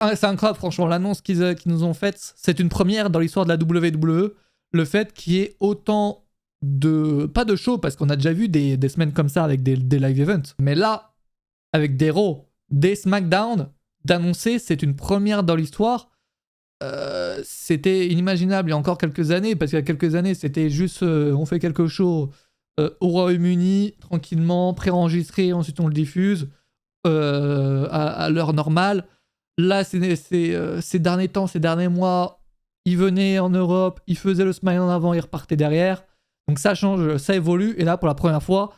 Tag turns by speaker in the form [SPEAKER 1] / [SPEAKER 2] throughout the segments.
[SPEAKER 1] c'est incroyable, franchement, l'annonce qu'ils nous ont faite, c'est une première dans l'histoire de la WWE, le fait qu'il y ait autant de... Pas de shows, parce qu'on a déjà vu des semaines comme ça avec des live events, mais là, avec des Raw, des SmackDown, d'annoncer, c'est une première dans l'histoire. C'était inimaginable il y a encore quelques années, parce qu'il y a quelques années, c'était juste, on fait quelques shows au Royaume-Uni, tranquillement, préenregistré, ensuite on le diffuse à l'heure normale. Là, ces derniers temps, ces derniers mois, ils venaient en Europe, ils faisaient le SmackDown en avant, ils repartaient derrière. Donc ça change, ça évolue. Et là, pour la première fois,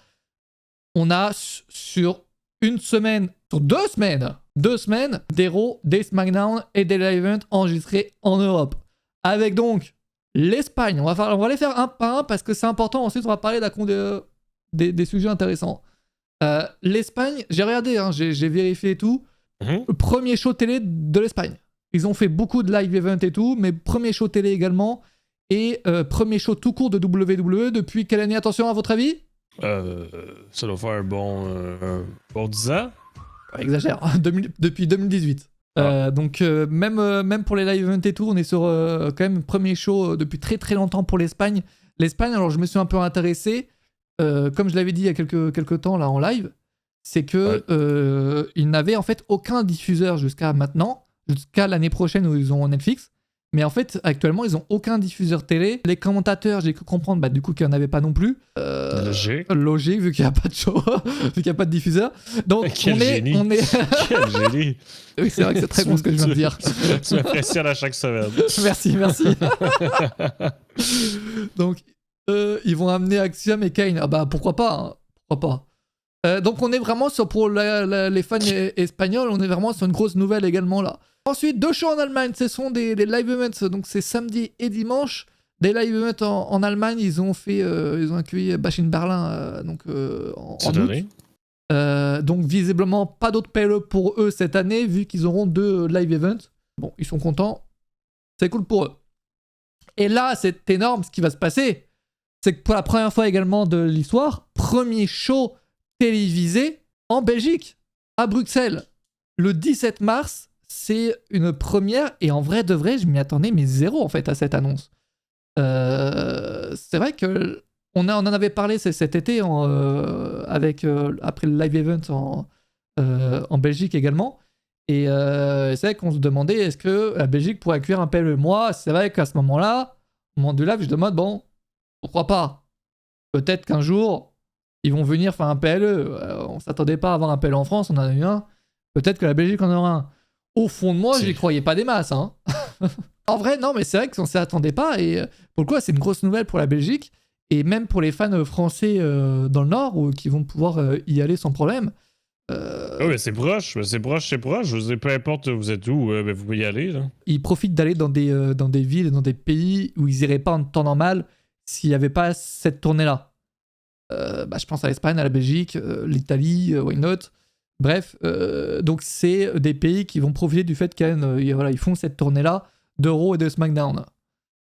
[SPEAKER 1] on a sur une semaine, sur 2 semaines, des Raw, des SmackDown et des live events enregistrés en Europe. Avec donc l'Espagne. On va les faire un par un parce que c'est important. Ensuite, on va parler des sujets intéressants. L'Espagne, j'ai regardé, hein, j'ai vérifié et tout. Le premier show télé de l'Espagne. Ils ont fait beaucoup de live events et tout, mais premier show télé également. Et premier show tout court de WWE depuis quelle année, attention, à votre avis?
[SPEAKER 2] Ça doit faire un bon 10 ans.
[SPEAKER 1] Exagère, depuis 2018. Donc même pour les live events et tout, on est sur quand même premier show depuis très très longtemps pour l'Espagne. L'Espagne, alors je me suis un peu intéressé, comme je l'avais dit il y a quelques temps là en live, c'est que ils n'avaient en fait aucun diffuseur jusqu'à maintenant, jusqu'à l'année prochaine où ils ont Netflix. Mais en fait, actuellement, ils ont aucun diffuseur télé. Les commentateurs, j'ai cru comprendre, du coup, qu'il n'y en avait pas non plus. Logique, vu qu'il n'y a pas de show, vu qu'il n'y a pas de diffuseur. Donc,
[SPEAKER 2] Quel génie. Quel génie.
[SPEAKER 1] Oui, c'est vrai que c'est très bon ce que je viens de dire.
[SPEAKER 2] Tu m'impressionnes à chaque semaine.
[SPEAKER 1] Merci. Donc, ils vont amener Axiom et Kane. Ah bah, pourquoi pas, hein. Pourquoi pas. Donc, on est vraiment pour les fans espagnols, on est vraiment sur une grosse nouvelle également, là. Ensuite, 2 shows en Allemagne, ce sont des live events, donc c'est samedi et dimanche. Des live events en Allemagne, ils ont accueilli Bash in Berlin en août. Donc visiblement, pas d'autres PLE pour eux cette année, vu qu'ils auront 2 live events. Bon, ils sont contents, c'est cool pour eux. Et là, c'est énorme ce qui va se passer, c'est que pour la première fois également de l'histoire, premier show télévisé en Belgique, à Bruxelles, le 17 mars. C'est une première, et en vrai de vrai, je m'y attendais, mais zéro en fait à cette annonce. C'est vrai que on en avait parlé cet été après le live event en Belgique également. Et c'est vrai qu'on se demandait est-ce que la Belgique pourrait accueillir un PLE. Moi, c'est vrai qu'à ce moment-là, au moment du live, je demande bon, pourquoi pas? Peut-être qu'un jour, ils vont venir faire un PLE. On s'attendait pas à avoir un PLE en France, on en a eu un. Peut-être que la Belgique en aura un. Au fond de moi, j'y croyais pas des masses. Hein. En vrai, non, mais c'est vrai qu'on s'y attendait pas. Et pour le coup, c'est une grosse nouvelle pour la Belgique. Et même pour les fans français dans le Nord, qui vont pouvoir y aller sans problème.
[SPEAKER 2] Oui, c'est proche. Je veux dire, peu importe où vous êtes où, vous pouvez y aller. Là.
[SPEAKER 1] Ils profitent d'aller dans des villes, dans des pays où ils iraient pas en temps normal s'il n'y avait pas cette tournée-là. Je pense à l'Espagne, à la Belgique, l'Italie, why not? Bref, donc c'est des pays qui vont profiter du fait qu'ils font cette tournée-là de Raw et de SmackDown.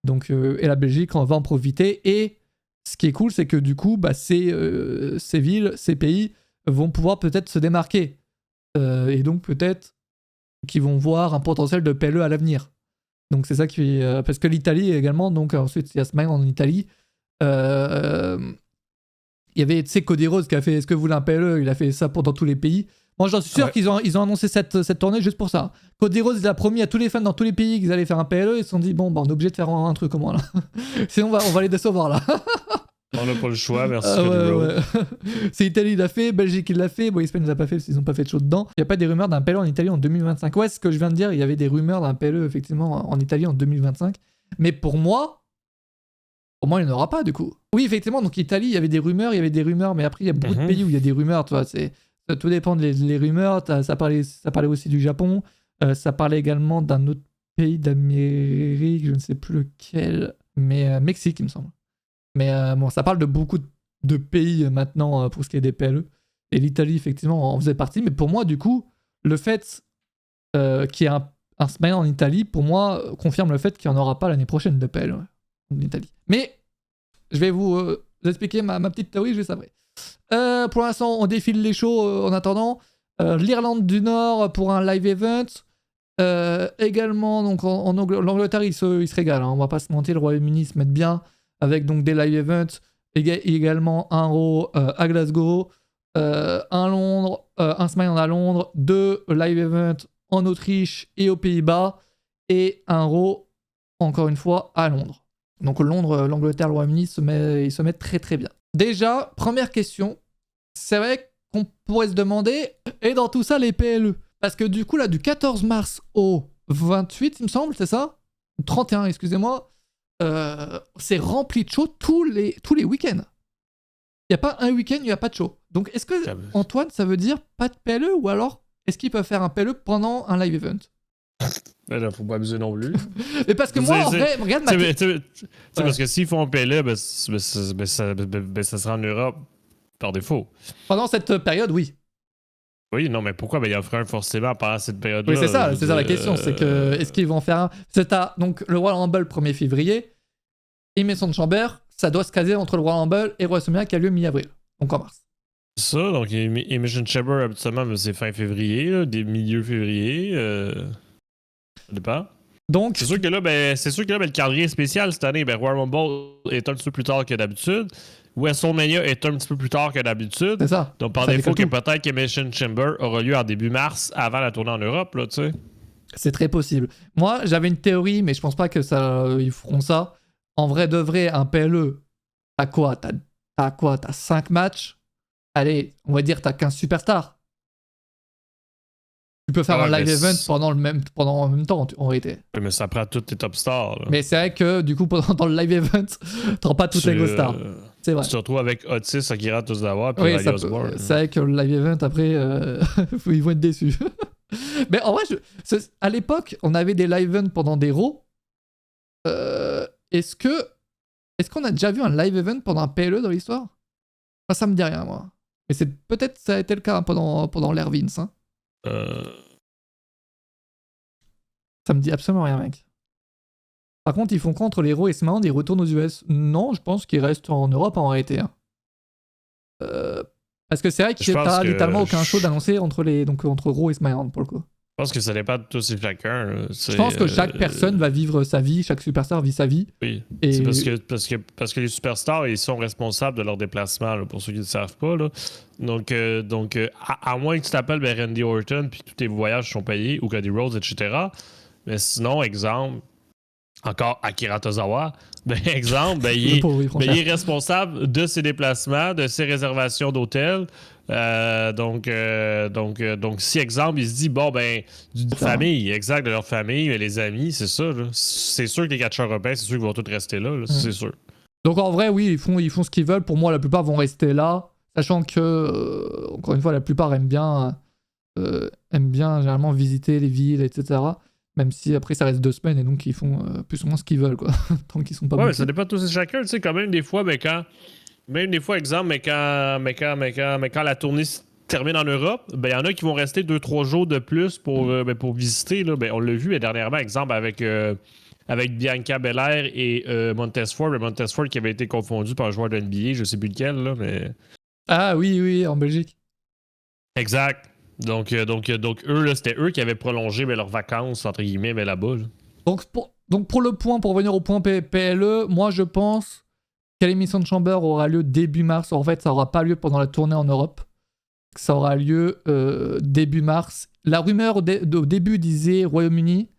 [SPEAKER 1] Donc, et la Belgique, on va en profiter. Et ce qui est cool, c'est que du coup, ces villes, ces pays vont pouvoir peut-être se démarquer. Et donc peut-être qu'ils vont voir un potentiel de PLE à l'avenir. Donc c'est ça qui... parce que l'Italie également, donc ensuite il y a SmackDown en Italie. Il y avait, tu sais, Cody Rhodes qui a fait Est-ce que vous voulez un PLE? Il a fait ça dans tous les pays. Moi, j'en suis sûr qu'ils ont annoncé cette tournée juste pour ça. Cody Rhodes, il a promis à tous les fans dans tous les pays qu'ils allaient faire un PLE. Ils se sont dit, bon, on est obligé de faire un truc au moins là. Sinon, on va les décevoir là.
[SPEAKER 2] On n'a pas le choix, merci Cody Rhodes.
[SPEAKER 1] C'est Italie, il l'a fait. Belgique, il l'a fait. Bon, Espagne, il l'a pas fait parce qu'ils n'ont pas fait de show dedans. Il n'y a pas des rumeurs d'un PLE en Italie en 2025. Ouais, c'est ce que je viens de dire. Il y avait des rumeurs d'un PLE, effectivement, en Italie en 2025. Mais pour moi, il n'y en aura pas du coup. Oui, effectivement, donc Italie, il y avait des rumeurs, mais après, il y a beaucoup de pays où il y a des rumeurs, tu vois, ça tout dépend des rumeurs. Ça parlait aussi du Japon, ça parlait également d'un autre pays d'Amérique, je ne sais plus lequel, mais Mexique, il me semble. Mais bon, ça parle de beaucoup de pays maintenant pour ce qui est des PLE. Et l'Italie, effectivement, en faisait partie. Mais pour moi, du coup, le fait qu'il y ait un SmackDown en Italie, pour moi, confirme le fait qu'il n'y en aura pas l'année prochaine de PLE en Italie. Mais je vais vous expliquer ma petite théorie, je vais savoir. Pour l'instant, on défile les shows en attendant. L'Irlande du Nord pour un live event. Également, donc l'Angleterre, ils se régalent, hein, on va pas se mentir, le Royaume-Uni se met bien avec donc des live events, également un Raw à Glasgow, un Londres, un SmackDown à Londres, 2 live events en Autriche et aux Pays-Bas, et un Raw, encore une fois, à Londres. Donc Londres, l'Angleterre, le Royaume-Uni ils se mettent très très bien. Déjà, première question, c'est vrai qu'on pourrait se demander, et dans tout ça les PLE? Parce que du coup là, du 14 mars au 28, il me semble, c'est ça? 31, excusez-moi, c'est rempli de shows tous les week-ends. Il n'y a pas un week-end, il n'y a pas de show. Donc est-ce que, Antoine, ça veut dire pas de PLE, ou alors est-ce qu'ils peuvent faire un PLE pendant un live event?
[SPEAKER 2] Ben là, faut pas abuser non plus.
[SPEAKER 1] Mais parce que moi, en vrai, regarde ma...
[SPEAKER 2] Parce que s'ils font un PLE, ça sera en Europe par défaut.
[SPEAKER 1] Pendant cette période, oui.
[SPEAKER 2] Oui, non, mais pourquoi? Ben, il en ferait un forcément pendant cette période-là.
[SPEAKER 1] Oui, c'est ça la question. C'est que, est-ce qu'ils vont faire un... C'est donc le Royal Rumble 1er février, Elimination Chamber, ça doit se caser entre le Royal Rumble et WrestleMania qui a lieu mi-avril, donc en mars.
[SPEAKER 2] Ça, donc Elimination Chamber, habituellement, c'est fin février, là, milieu février. Ça dépend.
[SPEAKER 1] Donc,
[SPEAKER 2] c'est sûr que là, le calendrier est spécial cette année. Ben, Royal Rumble est un petit peu plus tard que d'habitude. WrestleMania est un petit peu plus tard que d'habitude.
[SPEAKER 1] C'est ça.
[SPEAKER 2] Donc, par défaut, que peut-être qu'Elimination Chamber aura lieu en début mars, avant la tournée en Europe, là, tu sais.
[SPEAKER 1] C'est très possible. Moi, j'avais une théorie, mais je pense pas que ils feront ça. En vrai de vrai, un PLE, t'as quoi? T'as 5 matchs. Allez, on va dire t'as 15 superstars. Tu peux faire un live event pendant en même temps, en réalité.
[SPEAKER 2] Mais ça prend tous tes top stars. Là.
[SPEAKER 1] Mais c'est vrai que, du coup, dans le live event, t'auras pas toutes les go stars. C'est vrai.
[SPEAKER 2] Tu te retrouves avec Otis, Akira Tozawa, puis Riley Osborne.
[SPEAKER 1] C'est vrai que le live event, après, ils vont être déçus. Mais en vrai, à l'époque, on avait des live events pendant des Raw. Est-ce qu'on a déjà vu un live event pendant un PLE dans l'histoire? Ça me dit rien, moi. Mais peut-être ça a été le cas pendant l'ère Vince. Hein. Ça me dit absolument rien, mec. Par contre, ils font quoi entre les Raw et SmackDown? Ils retournent aux US? Non, je pense qu'ils restent en Europe en réalité. Hein. Parce que c'est vrai qu'il n'y a littéralement aucun show d'annoncé entre Raw et SmackDown pour le coup.
[SPEAKER 2] Je pense que ça dépend de tous et chacun.
[SPEAKER 1] Je pense que chaque personne va vivre sa vie, chaque superstar vit sa vie.
[SPEAKER 2] Oui. Et... C'est parce que les superstars, ils sont responsables de leur déplacement, là, pour ceux qui ne le savent pas. Là. Donc à moins que tu t'appelles Randy Orton puis tous tes voyages sont payés, ou Cody Rhodes, etc. Mais sinon, exemple, encore Akira Tozawa, exemple, il est responsable de ses déplacements, de ses réservations d'hôtel. Donc, si, exemple, il se dit, d'une famille, exact, de leur famille, les amis, c'est ça. Là. C'est sûr que les catcheurs européens, c'est sûr qu'ils vont tous rester là, c'est sûr. Donc, en vrai, oui, ils font ce qu'ils veulent. Pour moi, la plupart vont rester là, sachant que, encore une fois, la plupart aiment bien généralement visiter les villes, etc. Même si après ça reste 2 semaines et donc ils font plus ou moins ce qu'ils veulent, quoi. Tant qu'ils sont pas mais ça dépend de tous et chacun, tu sais, quand même, des fois, quand la tournée se termine en Europe, il y en a qui vont rester 2-3 jours de plus pour visiter. Là. On l'a vu dernièrement, exemple, avec Bianca Belair et Montez Ford. Montez Ford qui avait été confondu par un joueur de NBA, je sais plus lequel, là, mais...
[SPEAKER 1] Ah oui, en Belgique.
[SPEAKER 2] Exact. Donc eux, là, c'était eux qui avaient prolongé leurs vacances, entre guillemets, là-bas. Là.
[SPEAKER 1] Donc pour revenir au point PLE, moi je pense qu'Elimination Chamber aura lieu début mars. En fait, ça n'aura pas lieu pendant la tournée en Europe. Ça aura lieu début mars. La rumeur au début disait Royaume-Uni.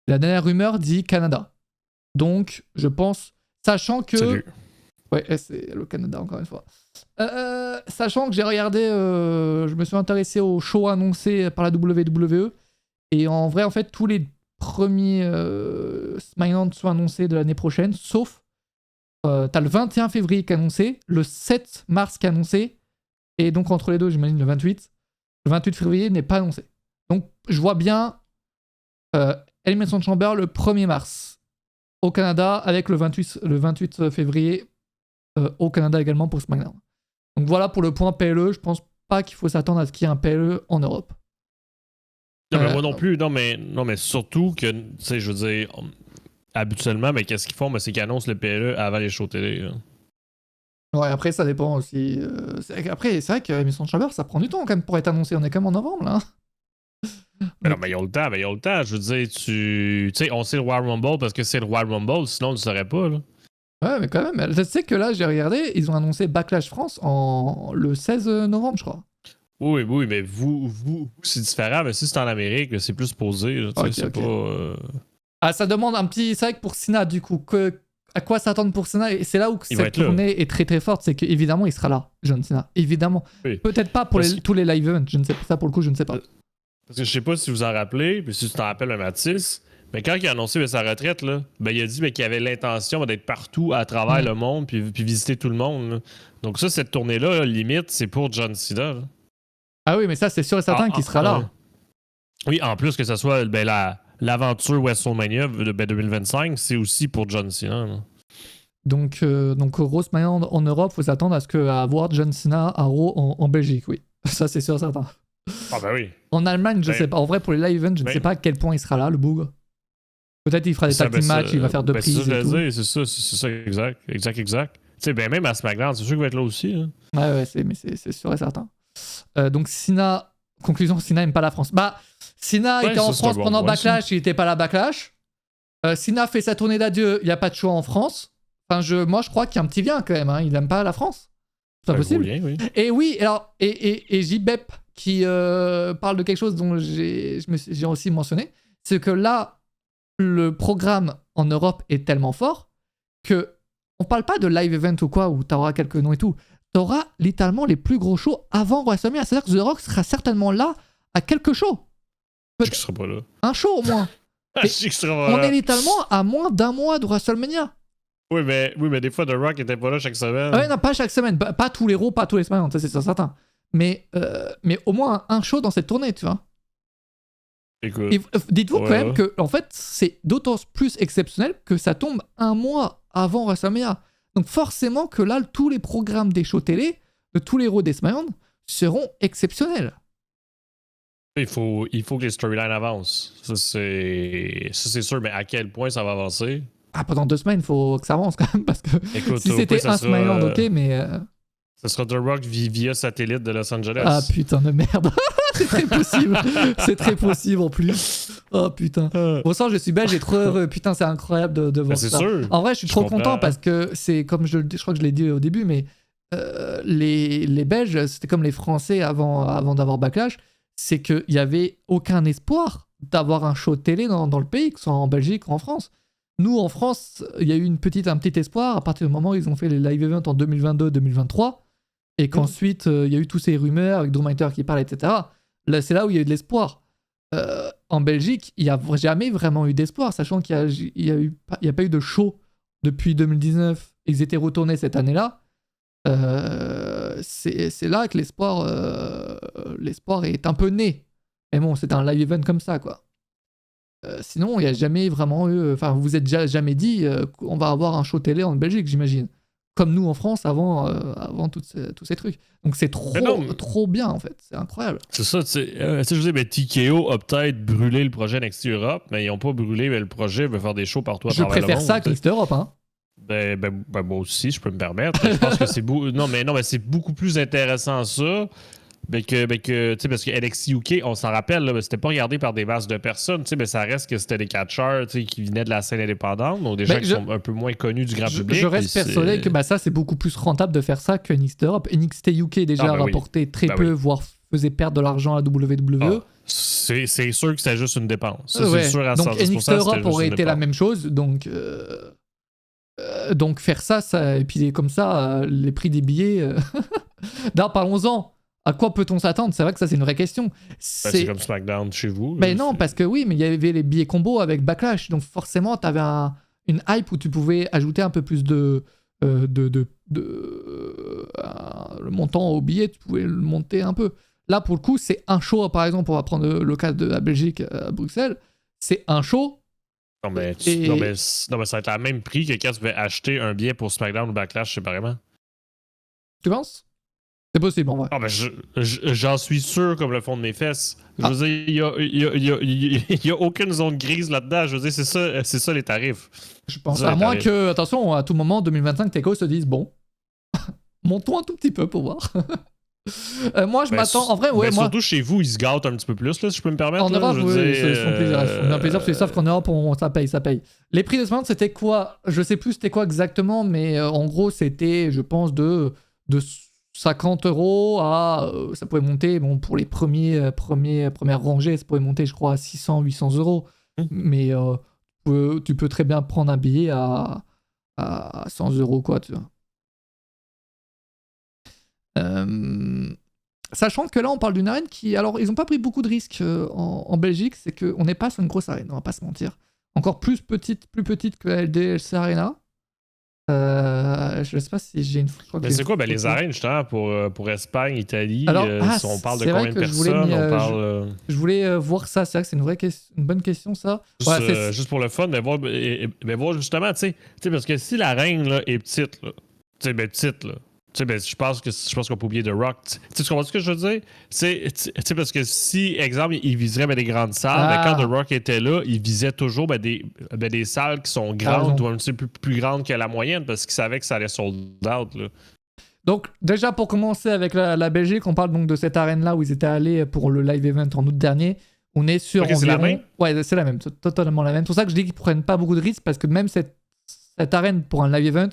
[SPEAKER 1] La dernière rumeur dit Canada. Donc, je pense, sachant que...
[SPEAKER 2] Salut.
[SPEAKER 1] Ouais, c'est le Canada, encore une fois. Sachant que j'ai regardé, je me suis intéressé aux shows annoncés par la WWE. Et en vrai, en fait, tous les premiers SmackDown sont annoncés de l'année prochaine, sauf t'as le 21 février qui est annoncé, le 7 mars qui est annoncé, et donc entre les deux, j'imagine le 28. Le 28 février n'est pas annoncé. Donc je vois bien Elimination Chamber le 1er mars au Canada, avec le 28 février au Canada également pour SmackDown. Donc voilà pour le point PLE, je pense pas qu'il faut s'attendre à ce qu'il y ait un PLE en Europe.
[SPEAKER 2] Non, mais moi non plus, non mais surtout que, tu sais, je veux dire, habituellement, mais qu'est-ce qu'ils font? C'est qu'ils annoncent le PLE avant les shows télé. Là.
[SPEAKER 1] Ouais, après, ça dépend aussi. Après, c'est vrai que Elimination Chamber, ça prend du temps quand même pour être annoncé. On est quand même en novembre, là.
[SPEAKER 2] Mais non, mais ils ont le temps. Je veux dire, tu sais, on sait le Royal Rumble parce que c'est le Royal Rumble, sinon on ne le saurait pas, là.
[SPEAKER 1] Ouais, mais quand même, je sais que là, j'ai regardé, ils ont annoncé Backlash France le 16 novembre, je crois.
[SPEAKER 2] Oui, mais vous c'est différent, mais si c'est en Amérique, c'est plus posé, là, tu sais, c'est pas...
[SPEAKER 1] Ah, ça demande un petit... C'est vrai que pour Cena, du coup, à quoi s'attendre pour Cena, et c'est là où cette tournée est très très forte, c'est qu'évidemment, il sera là, John Cena, évidemment. Oui. Peut-être pas pour tous les live events, je ne sais pas, ça pour le coup, je ne sais pas.
[SPEAKER 2] Parce que je sais pas si vous en rappelez, puis si tu t'en rappelles un Mathis, mais quand il a annoncé sa retraite, là, ben, il a dit qu'il avait l'intention d'être partout à travers le monde puis visiter tout le monde. Là. Donc ça, cette tournée-là, limite, c'est pour John Cena. Là.
[SPEAKER 1] Ah oui, mais ça, c'est sûr et certain qu'il sera là.
[SPEAKER 2] Oui, en plus que ce soit l'aventure WrestleMania de 2025, c'est aussi pour John Cena. Là.
[SPEAKER 1] Donc WrestleMania en Europe, il faut s'attendre à voir John Cena à Raw en Belgique, oui. Ça, c'est sûr et certain.
[SPEAKER 2] Ah ben oui.
[SPEAKER 1] En Allemagne, je sais pas. En vrai, pour les live events, je ne sais pas à quel point il sera là, le bougre. Peut-être il fera des tag team matchs, il va faire 2 prises.
[SPEAKER 2] C'est ça, exact. Tu sais, ben même à SmackDown, c'est sûr qu'il va être là aussi. Hein.
[SPEAKER 1] Ouais, c'est sûr et certain. Donc Cena, conclusion, Cena n'aime pas la France. Bah, Cena était en France pendant Backlash, il était pas là Backlash. Cena fait sa tournée d'adieu, il n'y a pas de choix en France. Enfin, moi, je crois qu'il y a un petit bien quand même, hein. Il n'aime pas la France. C'est pas possible. Bien, oui. Et oui, alors, et JBep qui parle de quelque chose dont j'ai aussi mentionné, c'est que là, le programme en Europe est tellement fort que on parle pas de live event ou quoi, où t'auras quelques noms et tout. T'auras littéralement les plus gros shows avant WrestleMania. C'est-à-dire que The Rock sera certainement là à quelques shows.
[SPEAKER 2] Je serai pas là.
[SPEAKER 1] Un show au moins. On est littéralement à moins d'un mois de WrestleMania.
[SPEAKER 2] Oui, mais des fois, The Rock était pas là chaque semaine.
[SPEAKER 1] Ouais, non, pas chaque semaine. Pas tous les Raw, pas tous les semaines, ça c'est certain. Mais au moins un show dans cette tournée, tu vois.
[SPEAKER 2] Écoute.
[SPEAKER 1] Dites-vous quand même que, en fait, c'est d'autant plus exceptionnel que ça tombe un mois avant WrestleMania. Donc forcément que là, tous les programmes des shows télé, de tous les Raw des SmackDown, seront exceptionnels.
[SPEAKER 2] Il faut que les storylines avancent. Ça, c'est sûr, mais à quel point ça va avancer?
[SPEAKER 1] Ah, pendant 2 semaines, il faut que ça avance quand même, parce que si c'était un SmackDown, ok, mais...
[SPEAKER 2] Ça sera The Rock via satellite de Los Angeles.
[SPEAKER 1] Ah putain de merde. C'est très possible. C'est très possible en plus. Oh putain. Bon sang, je suis belge, j'ai trop heureux. Putain, c'est incroyable de voir ça.
[SPEAKER 2] C'est sûr.
[SPEAKER 1] En vrai, je suis trop content parce que c'est comme je crois que je l'ai dit au début, mais les Belges, c'était comme les Français avant d'avoir Backlash, c'est qu'il n'y avait aucun espoir d'avoir un show télé dans le pays, que ce soit en Belgique ou en France. Nous, en France, il y a eu un petit espoir à partir du moment où ils ont fait les live events en 2022-2023. Et qu'ensuite, il y a eu tous ces rumeurs avec Drew McIntyre qui parle, etc. Là, c'est là où il y a eu de l'espoir. En Belgique, il n'y a jamais vraiment eu d'espoir, sachant qu'il n'y a pas eu de show depuis 2019 et qu'ils étaient retournés cette année-là. C'est là que l'espoir est un peu né. Mais bon, c'est un live event comme ça, quoi. Sinon, il n'y a jamais vraiment eu... Enfin, vous vous êtes jamais dit qu'on va avoir un show télé en Belgique, j'imagine. Comme nous en France avant tous ces trucs. Donc c'est trop bien en fait, c'est incroyable.
[SPEAKER 2] C'est ça, tu sais, je dis, mais TKO a peut-être brûlé le projet NXT Europe, mais ils n'ont pas brûlé le projet, ils veulent faire des shows partout à travers le monde.
[SPEAKER 1] Je préfère ça que NXT Europe, hein.
[SPEAKER 2] Ben, moi aussi, je peux me permettre. Je pense que c'est non, mais c'est beaucoup plus intéressant ça. Tu sais, parce que NXT UK, on s'en rappelle, là, c'était pas regardé par des masses de personnes, tu sais, mais ça reste que c'était des catcheurs, tu sais, qui venaient de la scène indépendante, donc des gens qui sont un peu moins connus du grand public.
[SPEAKER 1] Je reste persuadé que ça, c'est beaucoup plus rentable de faire ça que NXT Europe. NXT UK déjà rapportait très peu, voire faisait perdre de l'argent à la WWE.
[SPEAKER 2] C'est sûr que c'était juste une dépense. Ça, c'est sûr à
[SPEAKER 1] donc NXT Europe aurait été la même chose, donc faire ça, et puis comme ça, les prix des billets... D'ailleurs, parlons-en. À quoi peut-on s'attendre? C'est vrai que ça, c'est une vraie question.
[SPEAKER 2] C'est comme SmackDown chez vous.
[SPEAKER 1] Mais non, parce que oui, mais il y avait les billets combo avec Backlash. Donc forcément, tu avais une hype où tu pouvais ajouter un peu plus le montant au billet, tu pouvais le monter un peu. Là, pour le coup, c'est un show. Par exemple, on va prendre le cas de la Belgique à Bruxelles. C'est un show.
[SPEAKER 2] Non, mais ça va être à même prix que quand tu vas acheter un billet pour SmackDown ou Backlash séparément.
[SPEAKER 1] Tu penses? C'est possible, en vrai.
[SPEAKER 2] Ah, ben j'en suis sûr comme le fond de mes fesses. Je veux dire, il y a aucune zone grise là-dedans. Je veux dire, c'est ça les tarifs.
[SPEAKER 1] Je pense. À moins que, attention, à tout moment, 2025, Teco se dise, bon, montons un tout petit peu pour voir. Moi, je m'attends. En vrai, ouais, moi.
[SPEAKER 2] Surtout chez vous, ils se gâtent un petit peu plus, là, si je peux me permettre.
[SPEAKER 1] En
[SPEAKER 2] là,
[SPEAKER 1] Europe,
[SPEAKER 2] je veux
[SPEAKER 1] oui,
[SPEAKER 2] dire,
[SPEAKER 1] ils font plaisir. Ils font bien plaisir parce qu'ils savent qu'en Europe, ça paye. Les prix de ce moment, c'était quoi? Je sais plus c'était quoi exactement, mais en gros, c'était, je pense, de 50 € à. Ça pouvait monter, bon, pour les premières rangées, ça pouvait monter, je crois, à 600-800 €. Mais tu peux très bien prendre un billet à 100 €, quoi, tu vois. Sachant que là, on parle d'une arène qui... Alors, ils n'ont pas pris beaucoup de risques en Belgique, c'est qu'on n'est pas sur une grosse arène, on va pas se mentir. Encore plus petite que la LDLC Arena. Je sais pas si j'ai une...
[SPEAKER 2] Mais c'est quoi les arènes, justement, pour Espagne, Italie?
[SPEAKER 1] Alors,
[SPEAKER 2] si on parle de combien de personnes? On parle...
[SPEAKER 1] Je voulais voir ça, c'est vrai que c'est une bonne question, ça.
[SPEAKER 2] Juste pour le fun, mais voir justement, tu sais, parce que si l'arène là, est petite, là, tu sais, petite, là, tu sais, je pense qu'on peut oublier The Rock. Tu comprends ce que je veux dire? Tu sais, parce que si, exemple, il viserait des grandes salles, quand The Rock était là, il visait toujours des salles qui sont grandes ou un petit peu plus grandes que la moyenne parce qu'il savait que ça allait sold out. Là.
[SPEAKER 1] Donc, déjà, pour commencer avec la Belgique, on parle donc de cette arène-là où ils étaient allés pour le live event en août dernier. On est sur environ...
[SPEAKER 2] c'est la même?
[SPEAKER 1] Ouais, c'est la même, c'est totalement la même. C'est pour ça que je dis qu'ils prennent pas beaucoup de risques parce que même cette arène pour un live event,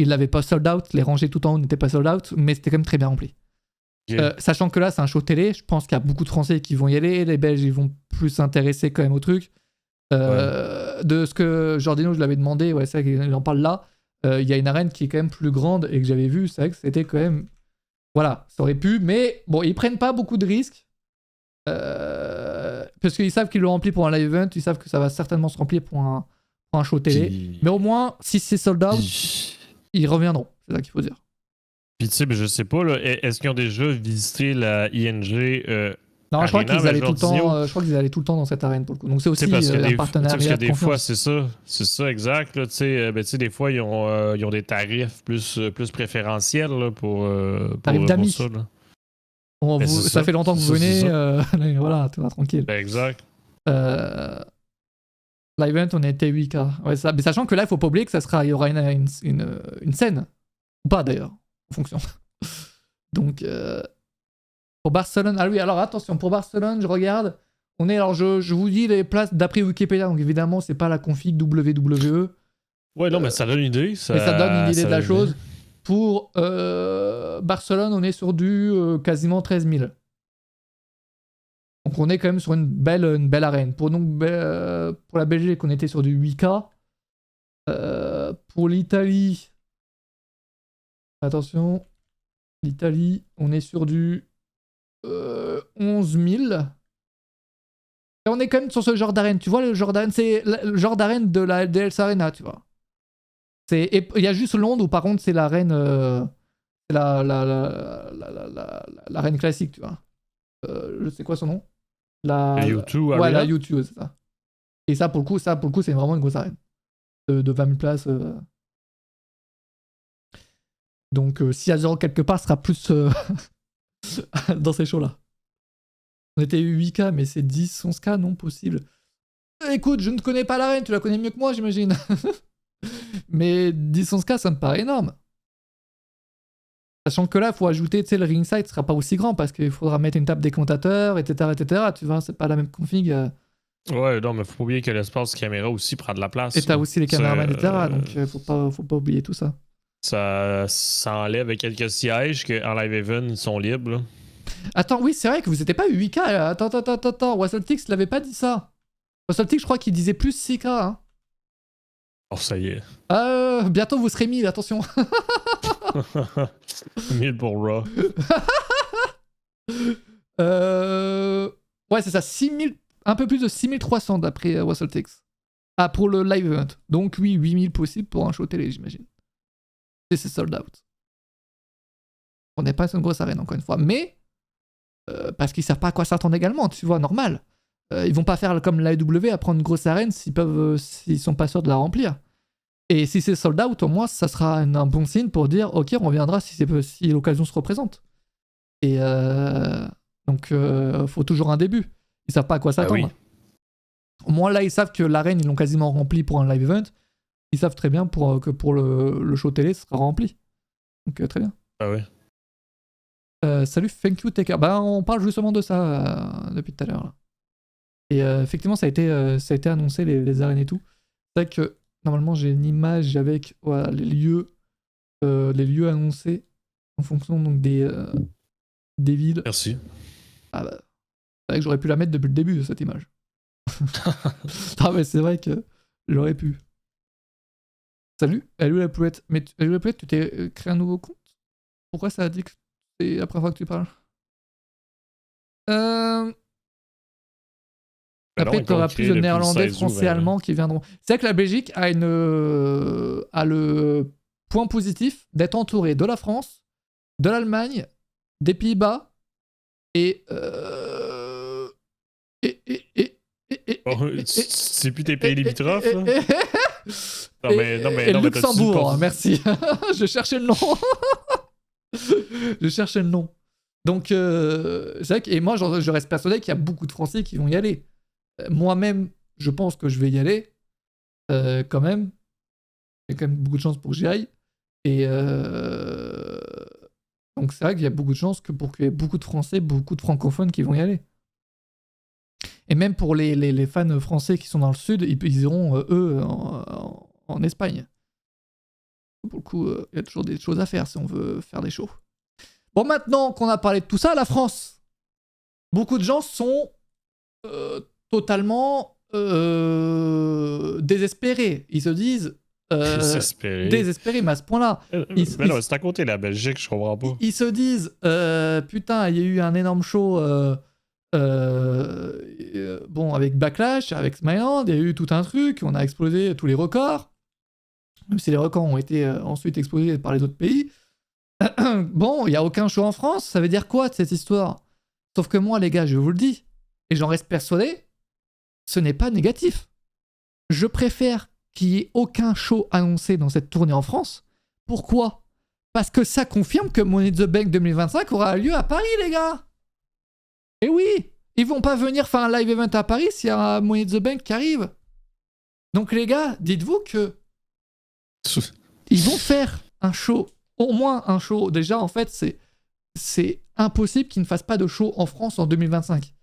[SPEAKER 1] ils l'avaient pas sold out, les rangées tout en haut n'étaient pas sold out, mais c'était quand même très bien rempli. Yeah. Sachant que là, c'est un show télé, je pense qu'il y a beaucoup de Français qui vont y aller, les Belges, ils vont plus s'intéresser quand même au truc. De ce que Jordino, je l'avais demandé, ouais, c'est vrai qu'il en parle là, il y a une arène qui est quand même plus grande et que j'avais vu, c'est vrai que c'était quand même... Voilà, ça aurait pu, mais bon, ils prennent pas beaucoup de risques. Parce qu'ils savent qu'ils le remplissent pour un live event, ils savent que ça va certainement se remplir pour un show télé. Mais au moins, si c'est sold out, ils reviendront, c'est ça qu'il faut dire.
[SPEAKER 2] Puis tu sais, je sais pas, là, est-ce qu'ils ont déjà visité la ING
[SPEAKER 1] non, je crois qu'ils allaient tout le temps. Je crois qu'ils allaient tout le temps dans cette arène pour le coup. Donc c'est aussi un partenariat.
[SPEAKER 2] Parce que des fois, c'est ça, exact. Là, tu sais, des fois, ils ont des tarifs plus préférentiels là, pour
[SPEAKER 1] tarifs d'amis.
[SPEAKER 2] Ça. Là.
[SPEAKER 1] Ça fait longtemps que vous venez. Voilà, tu vas tranquille.
[SPEAKER 2] Exact.
[SPEAKER 1] L'event, on était 8K. Ouais, ça, mais sachant que là, il faut pas oublier que il y aura une scène. Ou pas d'ailleurs, en fonction. Donc, pour Barcelone. Ah oui, alors attention, pour Barcelone, je regarde. On est, alors je vous dis les places d'après Wikipédia, donc évidemment, c'est pas la config WWE.
[SPEAKER 2] Ouais, non, mais ça donne une idée.
[SPEAKER 1] Mais ça donne une idée de la chose. Pour Barcelone, on est sur du quasiment 13 000. Donc on est quand même sur une belle arène. Pour la Belgique, on était sur du 8K. Pour l'Italie, attention, l'Italie, on est sur du 11 000. Et on est quand même sur ce genre d'arène. Tu vois, le genre d'arène, c'est le genre d'arène de la LDLC Arena, tu vois. Il y a juste Londres où par contre c'est l'arène l'arène classique, tu vois. Je sais quoi son nom. La
[SPEAKER 2] U2
[SPEAKER 1] ouais, la U2, c'est ça. Et ça pour le coup c'est vraiment une grosse arène de 20 000 places. Donc si Azure quelque part sera plus dans ces shows là. On était 8K mais c'est 10, 11K, non possible. Écoute, je ne connais pas l'arène, tu la connais mieux que moi j'imagine. Mais 10-11K, ça me paraît énorme. Sachant que là, il faut ajouter, tu sais, le ringside sera pas aussi grand parce qu'il faudra mettre une table des comptateurs, etc. Tu vois, c'est pas la même config.
[SPEAKER 2] Ouais, non, mais faut pas oublier que l'espace caméra aussi prend de la place.
[SPEAKER 1] Et t'as aussi les caméramans, etc. Donc faut pas oublier tout ça.
[SPEAKER 2] Ça enlève quelques sièges qu'en live event, ils sont libres. Là.
[SPEAKER 1] Attends, oui, c'est vrai que vous étiez pas 8K. Attends. WrestleTix l'avait pas dit ça. WrestleTix, je crois qu'il disait plus 6K. Hein.
[SPEAKER 2] Oh, ça y est.
[SPEAKER 1] Bientôt, vous serez 1000, attention.
[SPEAKER 2] 1000 pour Raw.
[SPEAKER 1] Ouais, c'est ça. 6000, un peu plus de 6300 d'après WrestleTix. Ah, pour le live event. Donc, oui, 8000 possible pour un show télé, j'imagine. Et c'est sold out. On n'est pas sur une grosse arène, encore une fois. Mais, parce qu'ils savent pas à quoi s'attendre également, tu vois, normal. Ils vont pas faire comme l'AEW à prendre une grosse arène s'ils sont pas sûrs de la remplir. Et si c'est sold out, au moins, ça sera un bon signe pour dire ok, on reviendra si l'occasion se représente. Et donc, faut toujours un début. Ils savent pas à quoi s'attendre. Ah oui. Au moins, là, ils savent que l'arène, ils l'ont quasiment rempli pour un live event. Ils savent très bien que pour le show télé, ce sera rempli. Donc, très bien.
[SPEAKER 2] Ah oui.
[SPEAKER 1] Salut, thank you, take care. Bah, on parle justement de ça depuis tout à l'heure. Là. Et effectivement, ça a été annoncé, les arènes et tout. C'est vrai que normalement, j'ai une image avec voilà, les lieux annoncés en fonction donc, des villes.
[SPEAKER 2] Merci.
[SPEAKER 1] Ah bah, c'est vrai que j'aurais pu la mettre depuis le début de cette image. Ah mais c'est vrai que j'aurais pu. Salut, Hello la poulette. Mais Hello la poulette, tu t'es créé un nouveau compte? Pourquoi ça a dit que c'est la première fois que tu parles? Après, tu auras plus de néerlandais, français, allemand qui viendront. C'est vrai que la Belgique a le point positif d'être entourée de la France, de l'Allemagne, des Pays-Bas et
[SPEAKER 2] c'est plus tes pays limitrophes, là?
[SPEAKER 1] Et Luxembourg, merci. Je cherchais le nom. Donc, c'est vrai que, et moi, je reste persuadé qu'il y a beaucoup de Français qui vont y aller. Moi-même, je pense que je vais y aller, quand même. Il y a quand même beaucoup de chances pour que j'y aille. Et donc, c'est vrai qu'il y a beaucoup de chances pour qu'il y ait beaucoup de Français, beaucoup de francophones qui vont y aller. Et même pour les fans français qui sont dans le sud, ils iront, eux, en Espagne. Pour le coup, il y a toujours des choses à faire si on veut faire des shows. Bon, maintenant qu'on a parlé de tout ça, la France. Beaucoup de gens sont totalement désespérés. Ils se disent... désespérés, mais à ce point-là.
[SPEAKER 2] Mais non, c'est à côté la Belgique, je comprends pas.
[SPEAKER 1] Ils se disent, putain, il y a eu un énorme show... bon, avec Backlash, avec Smiland, il y a eu tout un truc, on a explosé tous les records, même si les records ont été ensuite explosés par les autres pays. Bon, il n'y a aucun show en France, ça veut dire quoi cette histoire? Sauf que moi, les gars, je vous le dis, et j'en reste persuadé, ce n'est pas négatif. Je préfère qu'il n'y ait aucun show annoncé dans cette tournée en France. Pourquoi? Parce que ça confirme que Money in the Bank 2025 aura lieu à Paris, les gars. Et oui, ils vont pas venir faire un live event à Paris s'il y a un Money in the Bank qui arrive. Donc les gars, dites-vous que ils vont faire un show, au moins un show. Déjà, en fait, c'est impossible qu'ils ne fassent pas de show en France en 2025.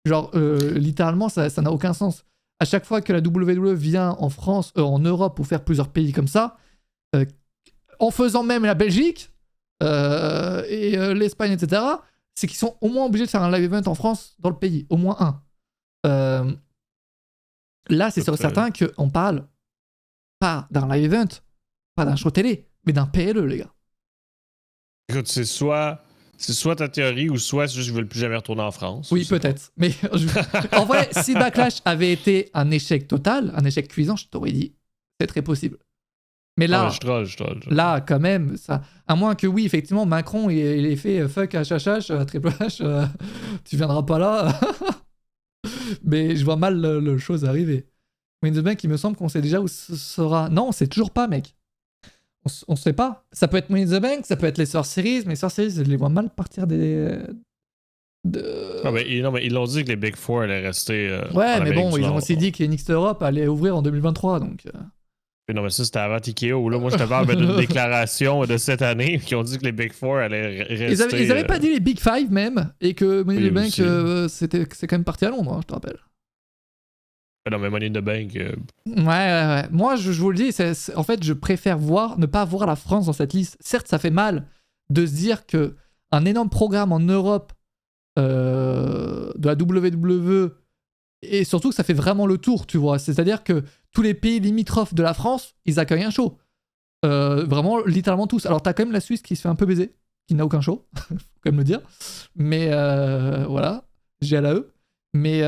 [SPEAKER 1] Genre, littéralement, ça n'a aucun sens. À chaque fois que la WWE vient en France, en Europe, pour faire plusieurs pays comme ça, en faisant même la Belgique et l'Espagne, etc., c'est qu'ils sont au moins obligés de faire un live event en France dans le pays, au moins un. Là, c'est sûr et certain qu'on parle pas d'un live event, pas d'un show télé, mais d'un PLE, les gars.
[SPEAKER 2] Écoute, c'est soit ta théorie ou soit c'est juste que je veux plus jamais retourner en France.
[SPEAKER 1] Oui, peut-être. Mais en vrai, si Backlash avait été un échec total, un échec cuisant, je t'aurais dit, c'est très possible. Mais là,
[SPEAKER 2] je troll.
[SPEAKER 1] Là, quand même, ça, à moins que oui, effectivement, Macron il ait fait fuck HHH, Triple H, tu viendras pas là. Mais je vois mal le chose arriver. Money in the Bank, il me semble qu'on sait déjà où ce sera. Non, on sait toujours pas, mec. On sait pas. Ça peut être Money in the Bank, ça peut être les Sorceries, mais Sorceries, je les vois mal partir des.
[SPEAKER 2] Non, mais ils l'ont dit que les Big Four allaient rester.
[SPEAKER 1] Ouais, mais bon, ils ont aussi dit que NXT Europe allait ouvrir en 2023, donc.
[SPEAKER 2] Non, mais ça, c'était avant TKO. Là, moi, je te parle d'une déclaration de cette année qui ont dit que les Big Four allaient rester.
[SPEAKER 1] Ils avaient pas dit les Big Five même, et que Money in the Bank, c'est quand même parti à Londres, hein, je te rappelle.
[SPEAKER 2] Non, mais Money in the Bank.
[SPEAKER 1] Ouais. Moi, je vous le dis, en fait, je préfère ne pas voir la France dans cette liste. Certes, ça fait mal de se dire que un énorme programme en Europe de la WWE, et surtout que ça fait vraiment le tour, tu vois. C'est-à-dire que tous les pays limitrophes de la France, ils accueillent un show. Vraiment, littéralement tous. Alors, t'as quand même la Suisse qui se fait un peu baiser, qui n'a aucun show, faut quand même le dire. Mais voilà, j'ai à la E. Mais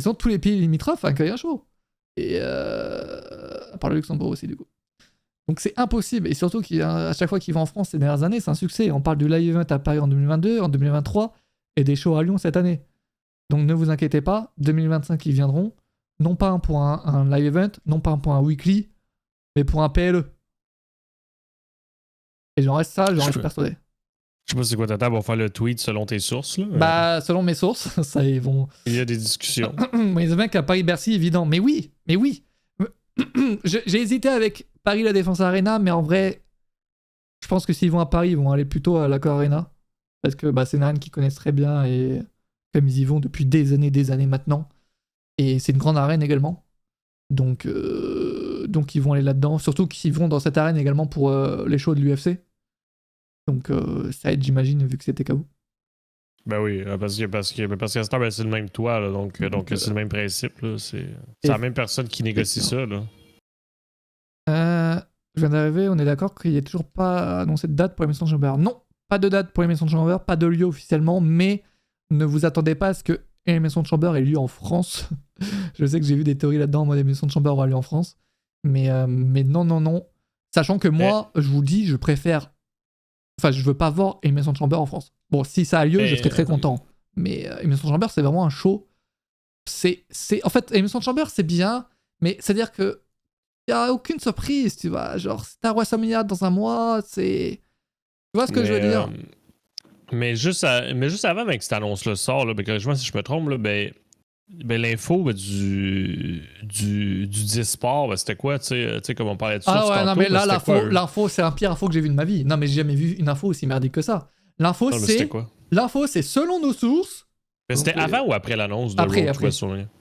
[SPEAKER 1] sinon, tous les pays limitrophes accueillent un show. Et à part le Luxembourg aussi, du coup. Donc, c'est impossible. Et surtout qu'à chaque fois qu'il va en France ces dernières années, c'est un succès. On parle du live event à Paris en 2022, en 2023, et des shows à Lyon cette année. Donc, ne vous inquiétez pas, 2025, ils viendront. Non pas pour un live event, non pas pour un weekly, mais pour un PLE. Et j'en reste persuadé.
[SPEAKER 2] Je sais pas c'est quoi ta table, on va faire le tweet selon tes sources. Là.
[SPEAKER 1] Bah, selon mes sources, ça ils vont.
[SPEAKER 2] Il y a des discussions.
[SPEAKER 1] Mais les mecs à Paris-Bercy, évident. Mais oui. J'ai hésité avec Paris La Défense Arena, mais en vrai, Je pense que s'ils vont à Paris, ils vont aller plutôt à l'Accor Arena. Parce que c'est une arène qu'ils connaissent très bien et comme ils y vont depuis des années maintenant. Et c'est une grande arène également. Donc ils vont aller là-dedans. Surtout qu'ils vont dans cette arène également pour les shows de l'UFC. Donc ça aide, j'imagine, vu que c'était KO.
[SPEAKER 2] Ben oui, parce qu'à ce temps, c'est le même toit, là, donc c'est le même principe. Là, c'est la même personne qui négocie ça. Là.
[SPEAKER 1] Je viens d'arriver, on est d'accord qu'il n'y a toujours pas annoncé de date pour l'émission de Chamber. Non, pas de date pour l'émission de Chamber, pas de lieu officiellement, mais ne vous attendez pas à ce que l'émission de Chamber ait lieu en France. Je sais que j'ai vu des théories là-dedans, moi, l'émission de Chamber aura lieu en France. Mais non. Sachant que moi, je vous dis, je préfère. Enfin, je veux pas voir l'émission de Chamber en France. Bon, si ça a lieu, je serais très content. Mais l'émission de Chamber, c'est vraiment un show. En fait, l'émission de Chamber, c'est bien, mais c'est-à-dire que il n'y a aucune surprise, tu vois. Genre, c'est un WrestleMania dans un mois, c'est. Tu vois ce que je veux dire?
[SPEAKER 2] Mais juste avant que cette annonce-là sort, là, corrige-moi si je me trompe, là, l'info du 10 Sport, c'était quoi, tu sais, comme on parlait de ça.
[SPEAKER 1] Ah ouais,
[SPEAKER 2] tantôt,
[SPEAKER 1] non, mais là,
[SPEAKER 2] l'info,
[SPEAKER 1] c'est la pire info que j'ai vue de ma vie. Non, mais j'ai jamais vu une info aussi merdique que ça. L'info, c'est selon nos sources.
[SPEAKER 2] Mais c'était avant ou après l'annonce de
[SPEAKER 1] après.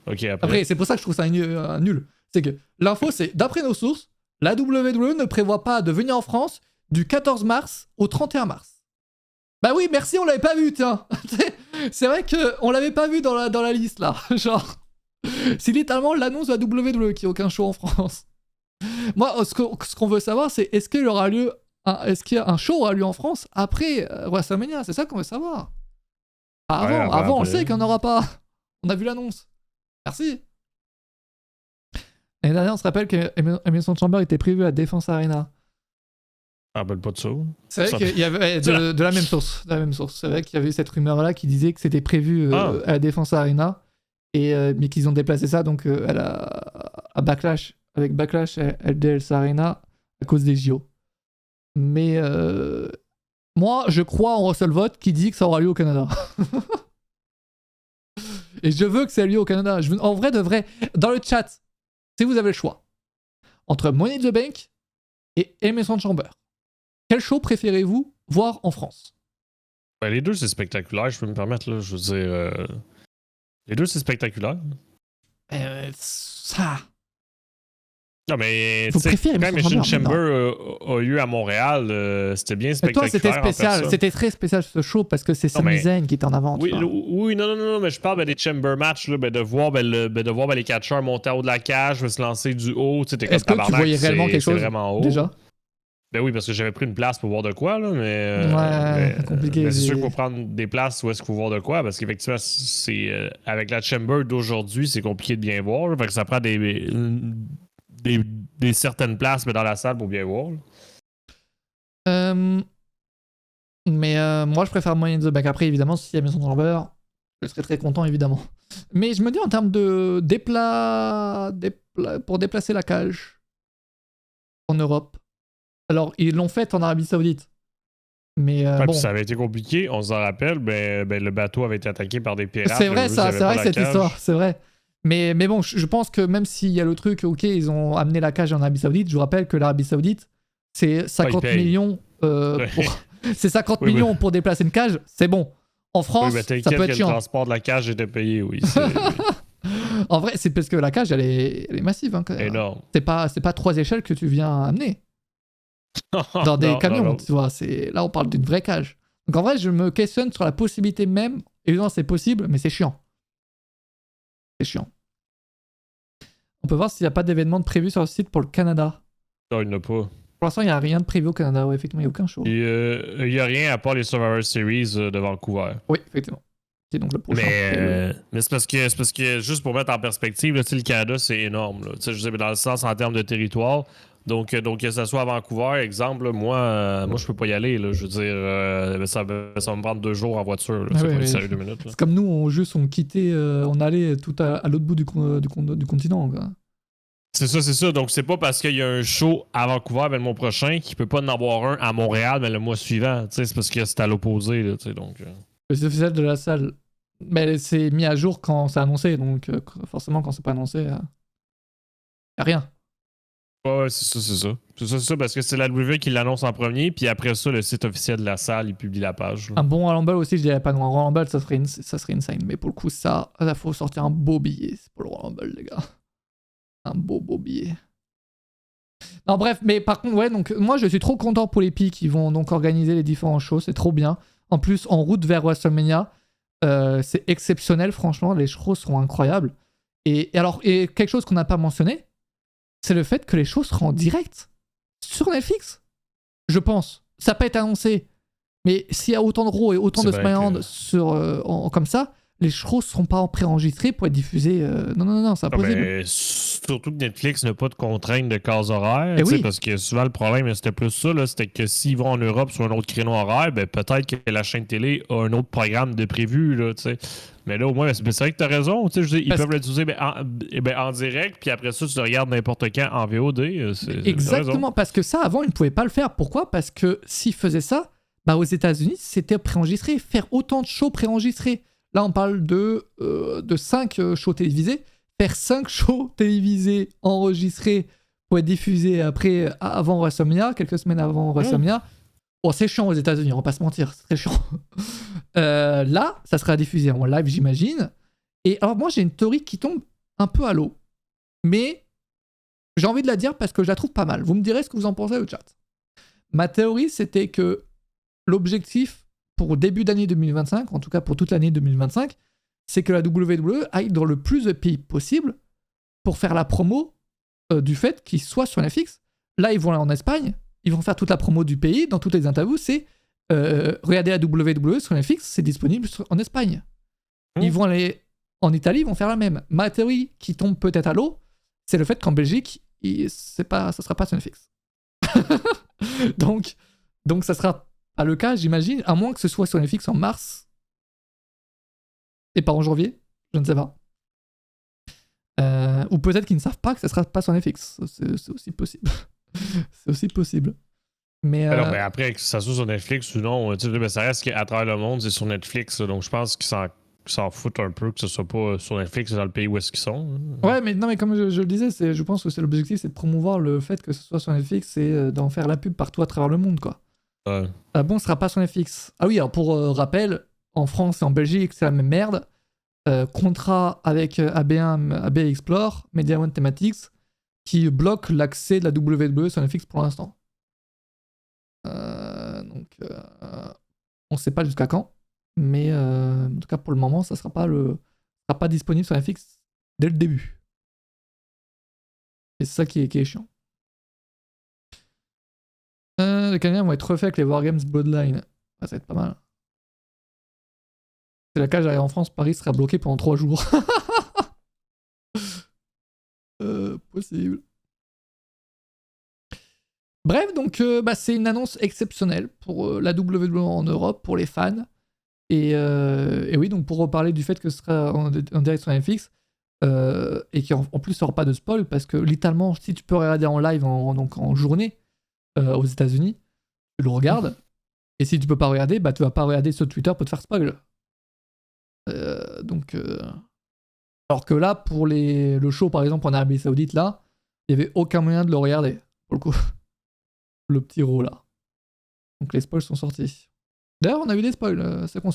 [SPEAKER 2] Ok,
[SPEAKER 1] après, c'est pour ça que je trouve ça nul. C'est que l'info, c'est d'après nos sources, la WWE ne prévoit pas de venir en France du 14 mars au 31 mars. Bah oui, merci, on l'avait pas vu, tiens. C'est vrai qu'on l'avait pas vu dans la liste, là. Genre, c'est littéralement l'annonce de la WWE qui a aucun show en France. Moi, ce qu'on veut savoir, c'est est-ce qu'il y a un show aura lieu en France après WrestleMania? C'est ça qu'on veut savoir. Avant, on le sait qu'il n'y en aura pas. On a vu l'annonce. Merci. L'année dernière, on se rappelle que Elimination Chamber était prévu à Défense Arena.
[SPEAKER 2] Ah, ben pas de ça.
[SPEAKER 1] C'est vrai qu'il y avait de la même source. C'est vrai qu'il y avait cette rumeur-là qui disait que c'était prévu à la Défense Arena, mais qu'ils ont déplacé ça donc à Backlash, avec Backlash à LDLC Arena à cause des JO. Mais moi, je crois en Russell Vote qui dit que ça aura lieu au Canada. Et je veux que ça ait lieu au Canada. En vrai de vrai, dans le chat, si vous avez le choix entre Money in the Bank et Elimination Chamber, quel show préférez-vous voir en France?
[SPEAKER 2] Les deux, c'est spectaculaire, je peux me permettre. Là, je veux dire, les deux, c'est spectaculaire.
[SPEAKER 1] Ça.
[SPEAKER 2] Non, mais tu sais, quand Elimination Chamber a eu à Montréal, c'était bien spectaculaire.
[SPEAKER 1] Mais toi, c'était spécial. C'était très spécial ce show parce que c'est Sami Zayn qui est en avant.
[SPEAKER 2] Oui, non, mais je parle des Chamber matchs, là, de voir, les catcheurs monter en haut de la cage, se lancer du haut.
[SPEAKER 1] Est-ce que tu voyais réellement quelque chose déjà?
[SPEAKER 2] Ben oui, parce que j'avais pris une place pour voir de quoi, là,
[SPEAKER 1] c'est compliqué.
[SPEAKER 2] Mais c'est sûr qu'il faut prendre des places où est-ce qu'il faut voir de quoi, parce qu'effectivement, avec la Chamber d'aujourd'hui, c'est compliqué de bien voir, là, fait que ça prend des certaines places mais dans la salle pour bien voir.
[SPEAKER 1] Mais moi, je préfère Money in the Bank. Après, évidemment, s'il y a Maison Chamber, je serais très content, évidemment. Mais je me dis en termes de pour déplacer la cage en Europe. Alors, ils l'ont fait en Arabie Saoudite. Mais bon.
[SPEAKER 2] Ça avait été compliqué, on s'en rappelle. Le bateau avait été attaqué par des pirates.
[SPEAKER 1] C'est vrai, c'est vrai cette histoire, c'est vrai. Mais bon, je pense que même s'il y a le truc, ok, ils ont amené la cage en Arabie Saoudite, je vous rappelle que l'Arabie Saoudite, c'est 50 millions c'est 50 millions pour déplacer une cage, c'est bon. En France, ça peut être chiant.
[SPEAKER 2] Le transport de la cage était payé, oui.
[SPEAKER 1] En vrai, c'est parce que la cage, elle est massive. Hein,
[SPEAKER 2] énorme.
[SPEAKER 1] C'est pas 3 échelles que tu viens amener. Dans des camions, tu vois. Là, on parle d'une vraie cage. Donc en vrai, je me questionne sur la possibilité même. Évidemment, c'est possible, mais c'est chiant. C'est chiant. On peut voir s'il n'y a pas d'événement de prévu sur le site pour le Canada.
[SPEAKER 2] Non, il n'y en a pas.
[SPEAKER 1] Pour l'instant, il n'y a rien de prévu au Canada. Ouais, effectivement, il n'y a aucun show.
[SPEAKER 2] Il n'y a rien à part les Survivor Series de Vancouver.
[SPEAKER 1] Oui, effectivement. C'est donc le prochain.
[SPEAKER 2] Mais c'est parce que, juste pour mettre en perspective, là, le Canada, c'est énorme. Là. Je sais, dans le sens en termes de territoire. Donc que ça soit à Vancouver, exemple, là, moi, je peux pas y aller. Là, je veux dire, ça va me prendre 2 jours en voiture. Là, c'est pas sérieux 2 minutes. Là.
[SPEAKER 1] C'est comme nous, on quittait, on allait tout à l'autre bout du continent. Quoi.
[SPEAKER 2] C'est ça. Donc c'est pas parce qu'il y a un show à Vancouver le mois prochain qu'il peut pas en avoir un à Montréal le mois suivant. C'est parce que c'est à l'opposé. Là, donc,
[SPEAKER 1] c'est officiel de la salle. Mais c'est mis à jour quand c'est annoncé. Donc forcément, quand c'est pas annoncé, y a rien.
[SPEAKER 2] Ouais, c'est ça, c'est ça. C'est ça, parce que c'est la WWE qui l'annonce en premier, puis après ça, le site officiel de la salle, il publie la page. Là.
[SPEAKER 1] Un bon Royal Rumble aussi, je dirais pas non. Un Royal Rumble, ça serait insane. Mais pour le coup, ça, il faut sortir un beau billet. C'est pour le Royal Rumble, les gars. Un beau billet. Non, bref, mais par contre, ouais, donc moi, je suis trop content pour les Pi qui vont donc organiser les différents shows. C'est trop bien. En plus, en route vers WrestleMania, c'est exceptionnel, franchement. Les shows seront incroyables. Et quelque chose qu'on n'a pas mentionné, c'est le fait que les shows seront en direct sur Netflix. Je pense. Ça n'a pas été annoncé. Mais s'il y a autant de Raw et autant de SmackDown comme ça, les shows ne seront pas préenregistrés pour être diffusés. Non, c'est impossible.
[SPEAKER 2] Mais surtout que Netflix n'a pas de contraintes de cases horaires.
[SPEAKER 1] Oui.
[SPEAKER 2] Parce que souvent, le problème, c'était plus ça. C'était que s'ils vont en Europe sur un autre créneau horaire, ben, peut-être que la chaîne télé a un autre programme de prévu. Là, mais là, au moins, c'est vrai que tu as raison. Ils peuvent l'utiliser en direct, puis après ça, tu le regardes n'importe quand en VOD.
[SPEAKER 1] Exactement. Parce que ça, avant, ils ne pouvaient pas le faire. Pourquoi? Parce que s'ils faisaient ça, aux États-Unis, c'était préenregistré. Faire autant de shows préenregistrés. Là, on parle de 5 shows télévisés. Faire 5 shows télévisés enregistrés pour être diffusés avant WrestleMania, quelques semaines avant WrestleMania. Bon, c'est chiant aux États-Unis, on va pas se mentir, c'est très chiant. Là, ça sera diffusé en live, j'imagine. Et alors, moi, j'ai une théorie qui tombe un peu à l'eau. Mais j'ai envie de la dire parce que je la trouve pas mal. Vous me direz ce que vous en pensez au chat. Ma théorie, c'était que l'objectif pour début d'année 2025, en tout cas pour toute l'année 2025, c'est que la WWE aille dans le plus de pays possible pour faire la promo du fait qu'il soit sur Netflix. Là, ils vont aller en Espagne, ils vont faire toute la promo du pays, dans toutes les interviews, c'est regardez la WWE sur Netflix, c'est disponible en Espagne. Ils vont aller en Italie, ils vont faire la même. Ma théorie qui tombe peut-être à l'eau, c'est le fait qu'en Belgique, ça sera pas sur Netflix. donc ça sera pas le cas, j'imagine, à moins que ce soit sur Netflix en mars et pas en janvier, je ne sais pas. Ou peut-être qu'ils ne savent pas que ça sera pas sur Netflix. C'est aussi possible. C'est aussi possible. Mais
[SPEAKER 2] alors, après, que ça soit sur Netflix ou non, ça reste qu'à travers le monde, c'est sur Netflix. Donc, je pense qu'ils s'en foutent un peu que ce soit pas sur Netflix dans le pays où est-ce qu'ils sont.
[SPEAKER 1] Ouais, mais non, mais comme je le disais, je pense que c'est l'objectif, c'est de promouvoir le fait que ce soit sur Netflix et d'en faire la pub partout à travers le monde, quoi.
[SPEAKER 2] Ouais.
[SPEAKER 1] Bon, ce sera pas sur Netflix. Ah oui, alors pour rappel, en France et en Belgique, c'est la même merde. Contrat avec AB1, AB Explore, Media One Thematics, qui bloque l'accès de la WWE sur Netflix pour l'instant. Donc, on sait pas jusqu'à quand, mais en tout cas pour le moment, ça sera pas disponible sur Netflix dès le début. Et c'est ça qui est chiant. Les Canadiens vont être refaits avec les Wargames Bloodline. Ça va être pas mal. Si la cage arrive en France, Paris sera bloqué pendant 3 jours. Possible. Bref, donc c'est une annonce exceptionnelle pour la WWE en Europe, pour les fans. Et oui, donc pour reparler du fait que ce sera en direct sur Netflix, et qu'en plus, il n'y aura pas de spoil, parce que littéralement, si tu peux regarder en live donc en journée aux États-Unis, tu le regardes. Et si tu peux pas regarder, tu vas pas regarder sur Twitter pour te faire spoil. Alors que là, pour le show, par exemple, en Arabie Saoudite, là, il n'y avait aucun moyen de le regarder, pour le coup. Le petit Raw, là. Donc les spoils sont sortis. D'ailleurs, on a eu des spoils.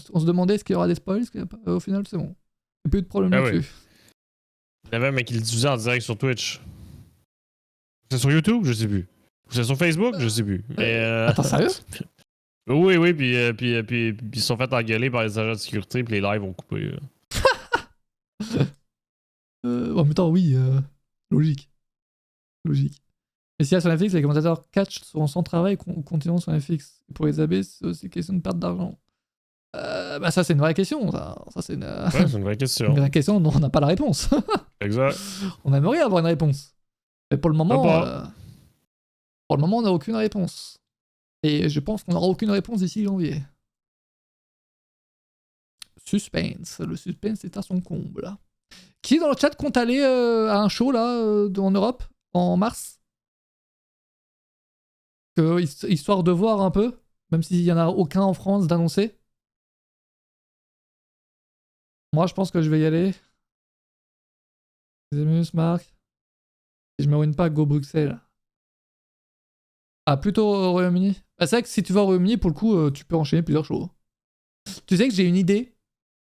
[SPEAKER 1] On se demandait est-ce qu'il y aura des spoils. Au final, c'est bon. Il n'y a plus eu de problème là-dessus.
[SPEAKER 2] Oui. Il y avait un mec qui le diffusait en direct sur Twitch. C'est sur YouTube? Je sais plus. C'est sur Facebook? Je sais plus. Mais,
[SPEAKER 1] Attends, sérieux?
[SPEAKER 2] Oui, puis ils se sont fait engueuler par les agents de sécurité, puis les lives ont coupé.
[SPEAKER 1] En même temps, oui. Logique. Et s'il y a sur Netflix, les commentateurs catch seront sans travail continuant sur Netflix. Pour les AB, c'est aussi question de perte d'argent. Ça, c'est une vraie question. Ça c'est
[SPEAKER 2] Ouais, c'est une vraie question.
[SPEAKER 1] Une vraie question dont on n'a pas la réponse.
[SPEAKER 2] Exact.
[SPEAKER 1] On aimerait avoir une réponse. Mais pour le moment, on n'a aucune réponse. Et je pense qu'on n'aura aucune réponse d'ici janvier. Suspense. Le suspense est à son comble. Qui dans le chat compte aller à un show là en Europe en mars? Histoire de voir un peu, même s'il n'y en a aucun en France d'annoncé. Moi, je pense que je vais y aller. Zémus, Marc. Si je me ruine pas, go Bruxelles. Ah, plutôt au Royaume-Uni. Bah, c'est vrai que si tu vas au Royaume-Uni, pour le coup, tu peux enchaîner plusieurs shows. Tu sais que j'ai une idée,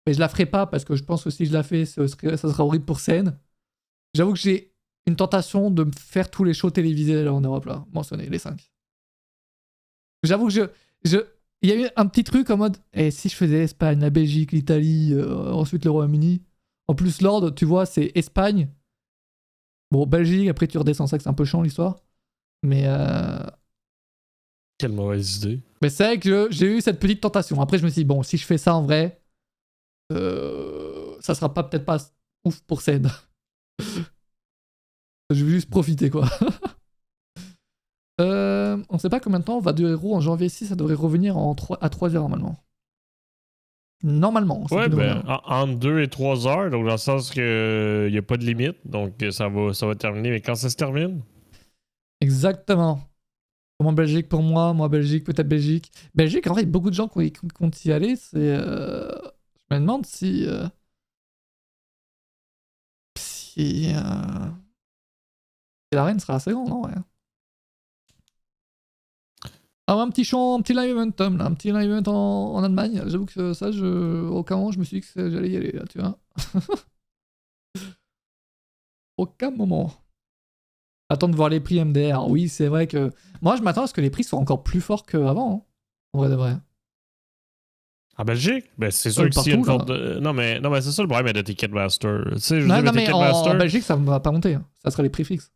[SPEAKER 1] mais je la ferai pas parce que je pense que si je la fais, ça sera horrible pour scène. J'avoue que j'ai une tentation de me faire tous les shows télévisés là en Europe, là, mentionnés, les 5. J'avoue que il y a eu un petit truc en mode, si je faisais l'Espagne, la Belgique, l'Italie, ensuite le Royaume-Uni. En plus, l'ordre, tu vois, c'est Espagne. Bon, Belgique, après tu redescends, ça que c'est un peu chiant l'histoire. Mais
[SPEAKER 2] Quelle mauvaise idée.
[SPEAKER 1] Mais c'est vrai que j'ai eu cette petite tentation. Après, je me suis dit, bon, si je fais ça en vrai, ça sera peut-être pas ouf pour scène. Je vais juste profiter, quoi. On sait pas combien de temps va durer Raw en janvier 6, ça devrait revenir à 3 heures normalement. Normalement.
[SPEAKER 2] Ouais, ben, entre 2 et 3 heures, donc dans le sens que il n'y a pas de limite, donc ça va terminer, mais quand ça se termine?
[SPEAKER 1] Exactement. Comment Belgique pour moi Belgique, peut-être Belgique. Belgique, en vrai, il y a beaucoup de gens qui comptent y aller. Je me demande si la reine sera assez grande, non ouais. Ah, un petit chant, un petit live event, Tom, là, un petit live event en Allemagne. J'avoue que ça, aucun moment, je me suis dit que j'allais y aller, là, tu vois. Aucun moment. Attends de voir les prix MDR. Oui, c'est vrai que... Moi, je m'attends à ce que les prix soient encore plus forts qu'avant, hein. En vrai de vrai.
[SPEAKER 2] En Belgique? Ben, c'est sûr que s'il y a une
[SPEAKER 1] partout,
[SPEAKER 2] forte... Non, mais c'est ça le problème de Ticketmaster. Tu sais, je veux
[SPEAKER 1] Non,
[SPEAKER 2] dire,
[SPEAKER 1] non, mais
[SPEAKER 2] Ticketmaster...
[SPEAKER 1] en Belgique, ça va pas monter, hein. Ça serait les prix fixes.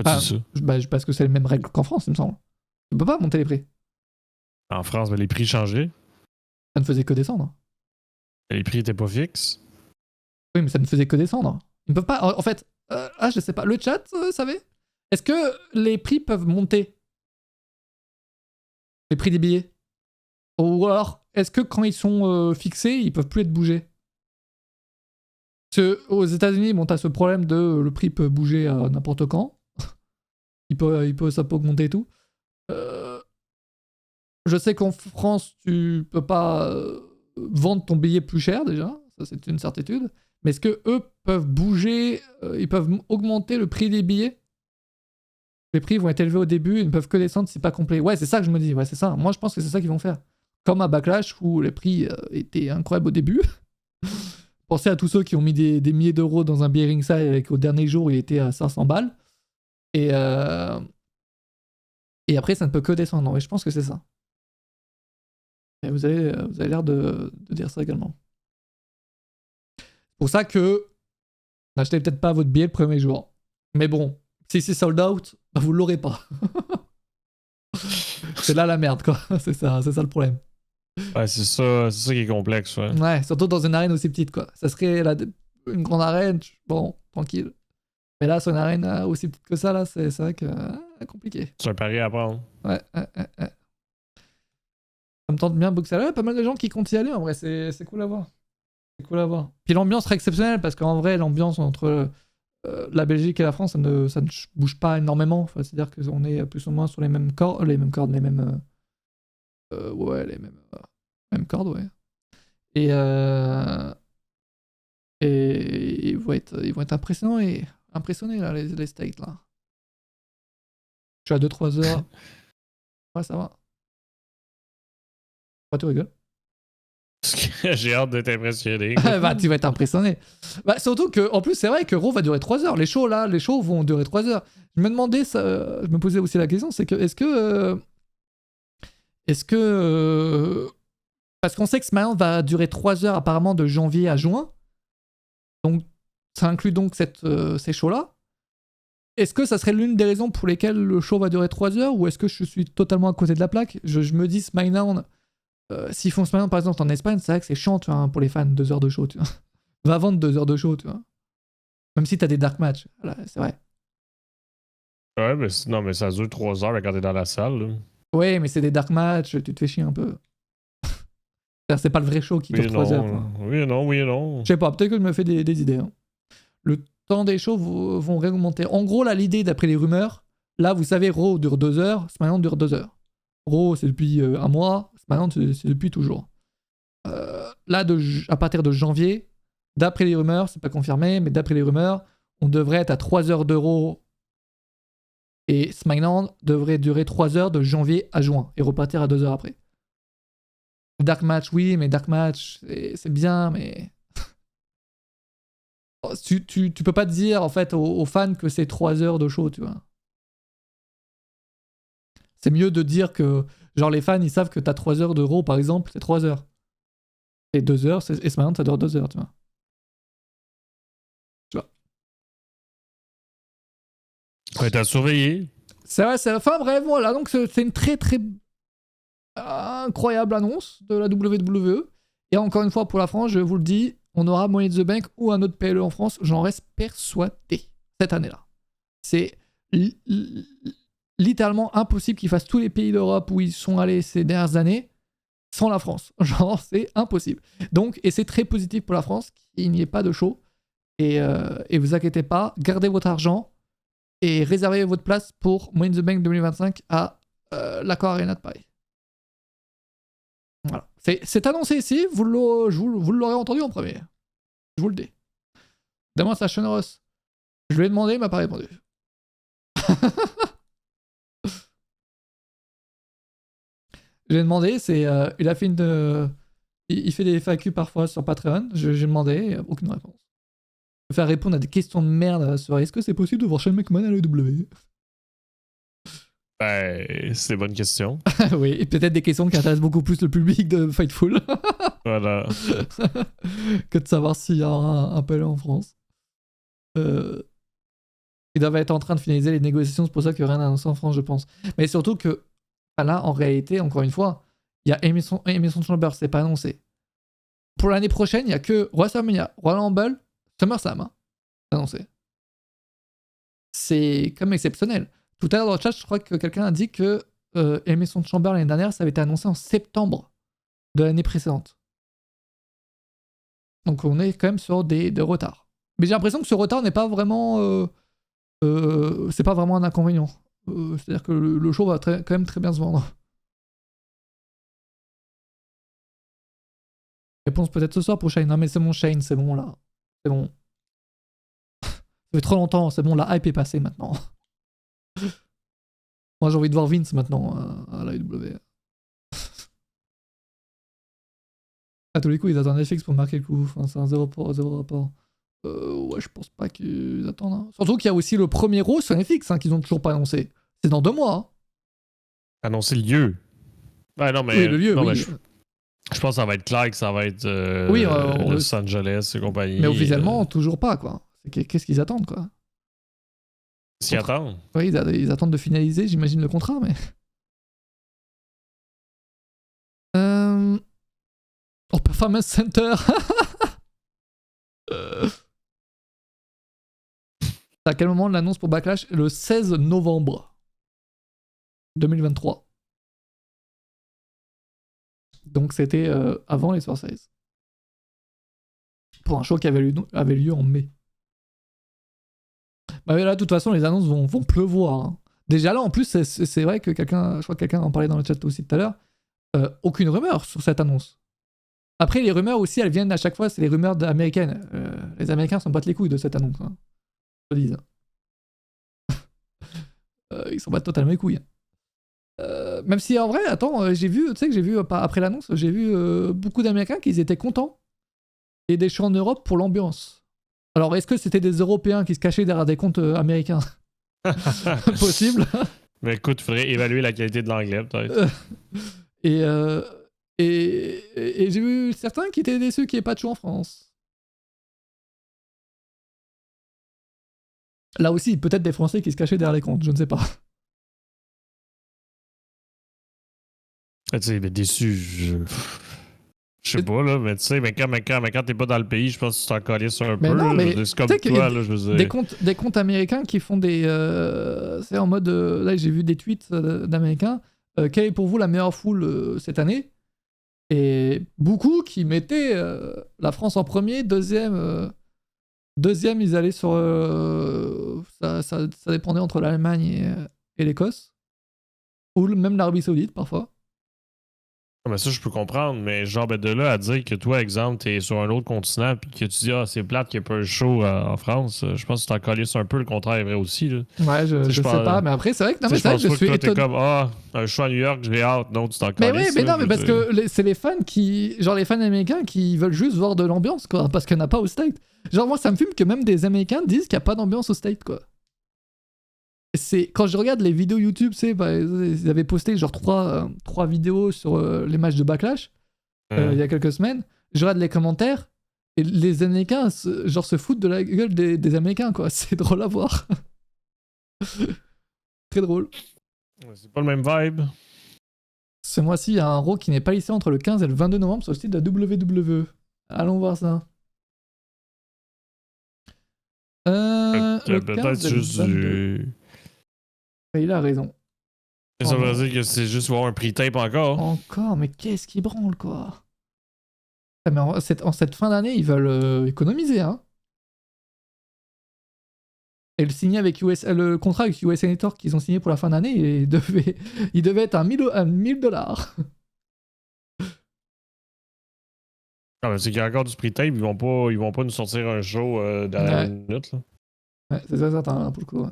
[SPEAKER 2] Pas ça.
[SPEAKER 1] Parce que c'est les mêmes règles qu'en France, il me semble. Tu peux pas monter les prix.
[SPEAKER 2] En France, ben, les prix changeaient.
[SPEAKER 1] Ça ne faisait que descendre.
[SPEAKER 2] Les prix étaient pas fixes.
[SPEAKER 1] Oui, mais ça ne faisait que descendre. Ils ne peuvent pas... En fait... je sais pas. Le chat, savez? Est-ce que les prix peuvent monter? Les prix des billets? Ou alors, est-ce que quand ils sont fixés, ils peuvent plus être bougés? Parce qu'aux États-Unis, bon, t'as ce problème de le prix peut bouger à n'importe quand. Ça peut augmenter et tout. Je sais qu'en France, tu peux pas vendre ton billet plus cher déjà, ça c'est une certitude. Mais est-ce que eux peuvent bouger, ils peuvent augmenter le prix des billets? Les prix vont être élevés au début, ils ne peuvent que descendre si c'est pas complet. Ouais, c'est ça que je me dis, ouais, c'est ça. Moi, je pense que c'est ça qu'ils vont faire. Comme à Backlash où les prix étaient incroyables au début. Pensez à tous ceux qui ont mis des milliers d'euros dans un billet ringside et qu'au dernier jour, il était à 500 balles. Et après, ça ne peut que descendre. Et je pense que c'est ça. Et vous avez l'air de dire ça également. C'est pour ça que n'achetez peut-être pas votre billet le premier jour. Mais bon, si c'est sold out, bah vous l'aurez pas. C'est là la merde, quoi. C'est ça le problème.
[SPEAKER 2] Ouais, c'est ça qui est complexe, ouais.
[SPEAKER 1] Ouais, surtout dans une arène aussi petite, quoi. Ça serait une grande arène, bon, tranquille. Mais là, sur une arène aussi petite que ça, là, c'est vrai que compliqué.
[SPEAKER 2] C'est un pari à prendre.
[SPEAKER 1] Ouais. Ça me tente bien Boxer. Ouais, pas mal de gens qui comptent y aller, en vrai, c'est cool à voir. C'est cool à voir. Puis l'ambiance serait exceptionnelle, parce qu'en vrai, l'ambiance entre la Belgique et la France, ça ne bouge pas énormément. Enfin, c'est-à-dire qu'on est plus ou moins sur les mêmes cordes, ouais, les mêmes cordes, ouais. Et ils vont être impressionnés là, les States là. Je suis à 2-3 heures. Ouais, ça va. Pourquoi tu rigoles?
[SPEAKER 2] J'ai hâte d'être impressionné.
[SPEAKER 1] Bah, tu vas être impressionné. Bah, surtout que, en plus, c'est vrai que Raw va durer 3 heures. Les shows vont durer 3 heures. Je me demandais, je me posais aussi la question, c'est que, est-ce que. Parce qu'on sait que SmackDown va durer 3 heures apparemment de janvier à juin. Donc, ça inclut donc ces shows-là. Est-ce que ça serait l'une des raisons pour lesquelles le show va durer 3 heures ou est-ce que je suis totalement à côté de la plaque? Je me dis SmackDown, s'ils font SmackDown par exemple en Espagne, c'est vrai que c'est chiant, tu vois, pour les fans, 2 heures de show, tu vois. Va vendre 2 heures de show, tu vois. Même si t'as des dark matchs, voilà, c'est vrai.
[SPEAKER 2] Ouais, mais non, mais ça dure 3 heures quand t'es dans la salle, là.
[SPEAKER 1] Ouais, mais c'est des dark matchs, tu te fais chier un peu. C'est pas le vrai show qui dure 3 heures, quoi.
[SPEAKER 2] Oui et non.
[SPEAKER 1] Je sais pas, peut-être que je me fais des idées. Hein. Le temps des shows vont réaugmenter. En gros, là, l'idée, d'après les rumeurs, là, vous savez, Raw dure 2 heures, SmackDown dure 2 heures. Raw, c'est depuis un mois, SmackDown, c'est depuis toujours. Là, à partir de janvier, d'après les rumeurs, c'est pas confirmé, mais d'après les rumeurs, on devrait être à 3 heures d'Euro Et SmackDown devrait durer 3 heures de janvier à juin et repartir à 2 heures après. Dark Match, oui, mais Dark Match, c'est bien, mais... tu peux pas te dire, en fait, aux fans que c'est 3 heures de show, tu vois. C'est mieux de dire que, genre, les fans, ils savent que t'as 3 heures de Raw, par exemple, c'est 3 heures. Et 2 heures, et SmackDown, ça dure 2 heures, tu vois.
[SPEAKER 2] Ouais, t'as surveillé.
[SPEAKER 1] C'est vrai, enfin bref, voilà, donc c'est une très très incroyable annonce de la WWE. Et encore une fois, pour la France, je vous le dis, on aura Money in the Bank ou un autre PLE en France, j'en reste persuadé cette année-là. C'est littéralement impossible qu'ils fassent tous les pays d'Europe où ils sont allés ces dernières années sans la France. Genre, c'est impossible. Donc, et c'est très positif pour la France qu'il n'y ait pas de show. Et vous inquiétez pas, gardez votre argent et réservez votre place pour Money in the Bank 2025 à l'Accor Arena de Paris. Voilà. C'est annoncé ici, vous l'aurez entendu en premier. Je vous le dis. Demande à Sean Ross. Je lui ai demandé, il m'a pas répondu. Je lui ai demandé, il a fait il fait des FAQ parfois sur Patreon. J'ai demandé, aucune réponse. Je vais faire répondre à des questions de merde sur est-ce que c'est possible de voir Shane McMahon à l'EW?
[SPEAKER 2] Ben, c'est une bonne question.
[SPEAKER 1] Oui, et peut-être des questions qui intéressent beaucoup plus le public de Fightful.
[SPEAKER 2] Voilà.
[SPEAKER 1] Que de savoir s'il y aura un PLE en France. Ils doivent être en train de finaliser les négociations, c'est pour ça que rien n'est annoncé en France, je pense. Mais surtout que là, en réalité, encore une fois, il y a Emerson Chambers, c'est pas annoncé. Pour l'année prochaine, il n'y a que WrestleMania, Royal Rumble, SummerSlam, hein, annoncé. C'est comme exceptionnel. Tout à l'heure dans le chat, je crois que quelqu'un a dit que Emerson Chambers l'année dernière, ça avait été annoncé en septembre de l'année précédente. Donc on est quand même sur des retards. Mais j'ai l'impression que ce retard n'est pas vraiment... c'est pas vraiment un inconvénient. C'est-à-dire que le show va quand même très bien se vendre. Réponse peut-être ce soir pour Shane. Non mais c'est mon Shane, c'est bon là. C'est bon. Ça fait trop longtemps, c'est bon, la hype est passée maintenant. Moi j'ai envie de voir Vince maintenant à la AEW. À tous les coups, ils attendent FX pour marquer le coup. Enfin, c'est un zéro rapport. Ouais, je pense pas qu'ils attendent. Hein. Surtout qu'il y a aussi le premier Raw sur FX qu'ils ont toujours pas annoncé. C'est dans 2 mois. Hein.
[SPEAKER 2] Annoncer le lieu. Ouais, non, mais.
[SPEAKER 1] Oui, le lieu,
[SPEAKER 2] non,
[SPEAKER 1] oui.
[SPEAKER 2] Mais je pense que ça va être clair que ça va être Los Angeles et compagnie.
[SPEAKER 1] Mais officiellement, toujours pas, quoi. Qu'est-ce qu'ils attendent, quoi?
[SPEAKER 2] S'ils attendent?
[SPEAKER 1] Oui, ils attendent de finaliser, j'imagine, le contrat, mais... Oh, Performance Center. À quel moment l'annonce pour Backlash? Le 16 novembre 2023. Donc c'était avant les Soirées. Pour un show qui avait lieu en mai. Bah là, de toute façon, les annonces vont pleuvoir. Hein. Déjà là, en plus, c'est vrai que je crois que quelqu'un en parlait dans le chat aussi tout à l'heure, aucune rumeur sur cette annonce. Après, les rumeurs aussi, elles viennent à chaque fois, c'est les rumeurs américaines. Les Américains s'en battent les couilles de cette annonce. Hein. Je le dis. Ils s'en battent totalement les couilles. Même si en vrai, attends, j'ai vu après l'annonce, j'ai vu beaucoup d'Américains qui étaient contents et des shows en Europe pour l'ambiance. Alors, est-ce que c'était des Européens qui se cachaient derrière des comptes américains? Possible.
[SPEAKER 2] Mais écoute, il faudrait évaluer la qualité de l'anglais, peut-être.
[SPEAKER 1] Et j'ai vu certains qui étaient déçus qu'il n'y ait pas de show en France. Là aussi, peut-être des Français qui se cachaient derrière les comptes, je ne sais pas.
[SPEAKER 2] Tu sais, mais déçu, je sais pas, là, mais tu sais, mais quand t'es pas dans le pays, je pense que tu t'en calisses un peu.
[SPEAKER 1] Non, mais
[SPEAKER 2] c'est comme toi, là, je veux dire.
[SPEAKER 1] Des comptes américains qui font des... c'est en mode... là, j'ai vu des tweets d'Américains. Quelle est pour vous la meilleure foule cette année? Et beaucoup qui mettaient la France en premier, deuxième, ils allaient sur... ça dépendait entre l'Allemagne et l'Écosse. Ou même l'Arabie Saoudite, parfois.
[SPEAKER 2] Ah, mais ça, je peux comprendre, mais genre, ben, de là à dire que toi, exemple, t'es sur un autre continent puis que tu dis, ah, c'est plate qu'il n'y a pas un show en France, je pense que tu t'en calisses un peu, le contraire est vrai aussi, là.
[SPEAKER 1] Ouais,
[SPEAKER 2] Tu sais,
[SPEAKER 1] je sais pas, mais après, c'est vrai que, non,
[SPEAKER 2] tu sais,
[SPEAKER 1] mais
[SPEAKER 2] je
[SPEAKER 1] c'est vrai que
[SPEAKER 2] pense
[SPEAKER 1] je
[SPEAKER 2] pas que
[SPEAKER 1] suis
[SPEAKER 2] toi, t'es
[SPEAKER 1] étonné.
[SPEAKER 2] comme, ah, un show à New York, j'ai hâte. Non, tu t'en
[SPEAKER 1] Mais oui,
[SPEAKER 2] calisses,
[SPEAKER 1] mais
[SPEAKER 2] là,
[SPEAKER 1] non, mais
[SPEAKER 2] je
[SPEAKER 1] parce
[SPEAKER 2] veux dire.
[SPEAKER 1] que c'est les fans qui. Genre les fans américains qui veulent juste voir de l'ambiance, quoi. Parce qu'il n'y en a pas au State. Genre, moi, ça me fume que même des Américains disent qu'il n'y a pas d'ambiance au State, quoi. Quand je regarde les vidéos YouTube, tu sais, bah, ils avaient posté genre trois vidéos sur les matchs de Backlash il y a quelques semaines. Je regarde les commentaires et les Américains genre se foutent de la gueule des Américains, quoi. C'est drôle à voir. Très drôle.
[SPEAKER 2] C'est pas le même vibe.
[SPEAKER 1] Ce mois-ci, il y a un Raw qui n'est pas lissé entre le 15 et le 22 novembre sur le site de la WWE. Allons voir ça. Le 15
[SPEAKER 2] Peut-être
[SPEAKER 1] et le
[SPEAKER 2] juste
[SPEAKER 1] 22.
[SPEAKER 2] du.
[SPEAKER 1] Et il a raison.
[SPEAKER 2] Ça
[SPEAKER 1] Oh
[SPEAKER 2] veut
[SPEAKER 1] non.
[SPEAKER 2] dire que c'est juste voir un pre-tape encore.
[SPEAKER 1] Encore, mais qu'est-ce qui branle, quoi. Ah, mais en cette fin d'année, ils veulent économiser, hein. Et le contrat avec USA Network qu'ils ont signé pour la fin d'année, il devait être à 1000 $.
[SPEAKER 2] Ah, mais c'est qu'il y a encore du pre-tape, ils vont pas nous sortir un show dernière
[SPEAKER 1] Ouais,
[SPEAKER 2] minute, là.
[SPEAKER 1] ouais, c'est ça, certain, là, pour le coup. Ouais.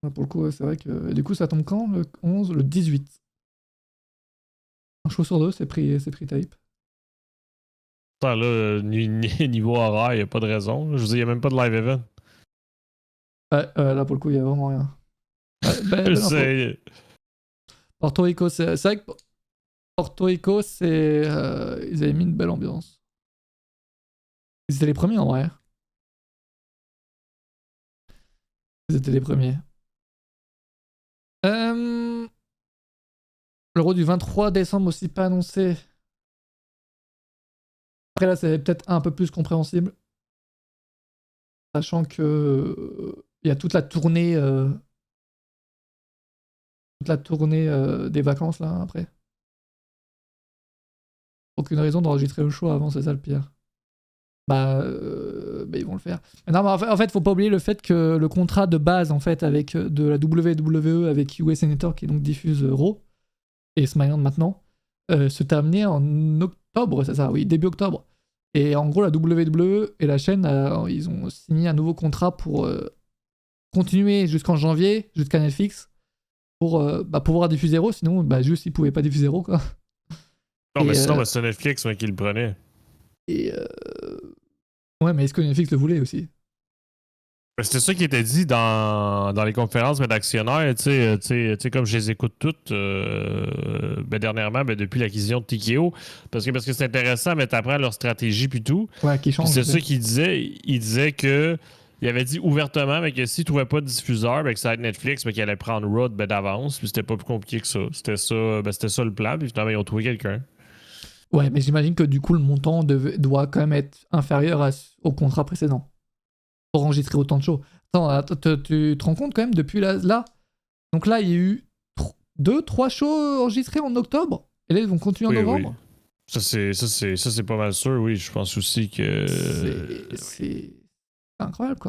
[SPEAKER 1] Là, pour le coup, ouais, c'est vrai que. Et du coup, ça tombe quand? Le 11, le 18. Un show sur deux, c'est pris tape.
[SPEAKER 2] Attends, là, niveau horaire, il a pas de raison. Je veux dire, il y a même pas de live event.
[SPEAKER 1] Ouais, là, pour le coup, il y a vraiment rien. Ouais, belle info.
[SPEAKER 2] C'est.
[SPEAKER 1] Porto Rico, c'est vrai que Porto Rico, ils avaient mis une belle ambiance. Ils étaient les premiers en vrai. Ils étaient les premiers. L'Euro du 23 décembre aussi pas annoncé. Après là, c'est peut-être un peu plus compréhensible. Sachant que il y a toute la tournée des vacances là après. Aucune raison d'enregistrer le show avant, c'est ça le pire. Bah, ils vont le faire. Non, mais en fait, faut pas oublier le fait que le contrat de base en fait avec de la WWE avec USA Network qui donc diffuse Raw et SmackDown maintenant se terminait en octobre, c'est ça, oui, début octobre. Et en gros, la WWE et la chaîne, ils ont signé un nouveau contrat pour continuer jusqu'en janvier, jusqu'à Netflix, pour pouvoir diffuser Raw. Sinon, juste ils pouvaient pas diffuser Raw, quoi.
[SPEAKER 2] Non, mais
[SPEAKER 1] Et,
[SPEAKER 2] sinon, c'est Netflix qui le prenait.
[SPEAKER 1] et ouais, mais est-ce que Netflix le voulait aussi?
[SPEAKER 2] C'était ça qui était dit dans les conférences d'actionnaires, tu sais, comme je les écoute toutes dernièrement, depuis l'acquisition de TKO, parce que c'est intéressant, mais t'apprends leur stratégie puis tout.
[SPEAKER 1] Ouais, qui
[SPEAKER 2] Puis
[SPEAKER 1] change.
[SPEAKER 2] c'est ça qu'il disait. Il disait que il avait dit ouvertement mais que s'il trouvait pas de diffuseur, que ça allait être Netflix, mais qu'il allait prendre Raw d'avance, puis c'était pas plus compliqué que ça. C'était ça le plan, puis finalement ils ont trouvé quelqu'un.
[SPEAKER 1] Ouais, mais j'imagine que du coup, le montant doit quand même être inférieur au contrat précédent pour enregistrer autant de shows. Attends, tu te rends compte quand même depuis là? Donc là, il y a eu 2-3 shows enregistrés en octobre et là, ils vont continuer en novembre.
[SPEAKER 2] Oui. Ça, c'est pas mal sûr, oui. Je pense aussi que.
[SPEAKER 1] C'est incroyable, quoi.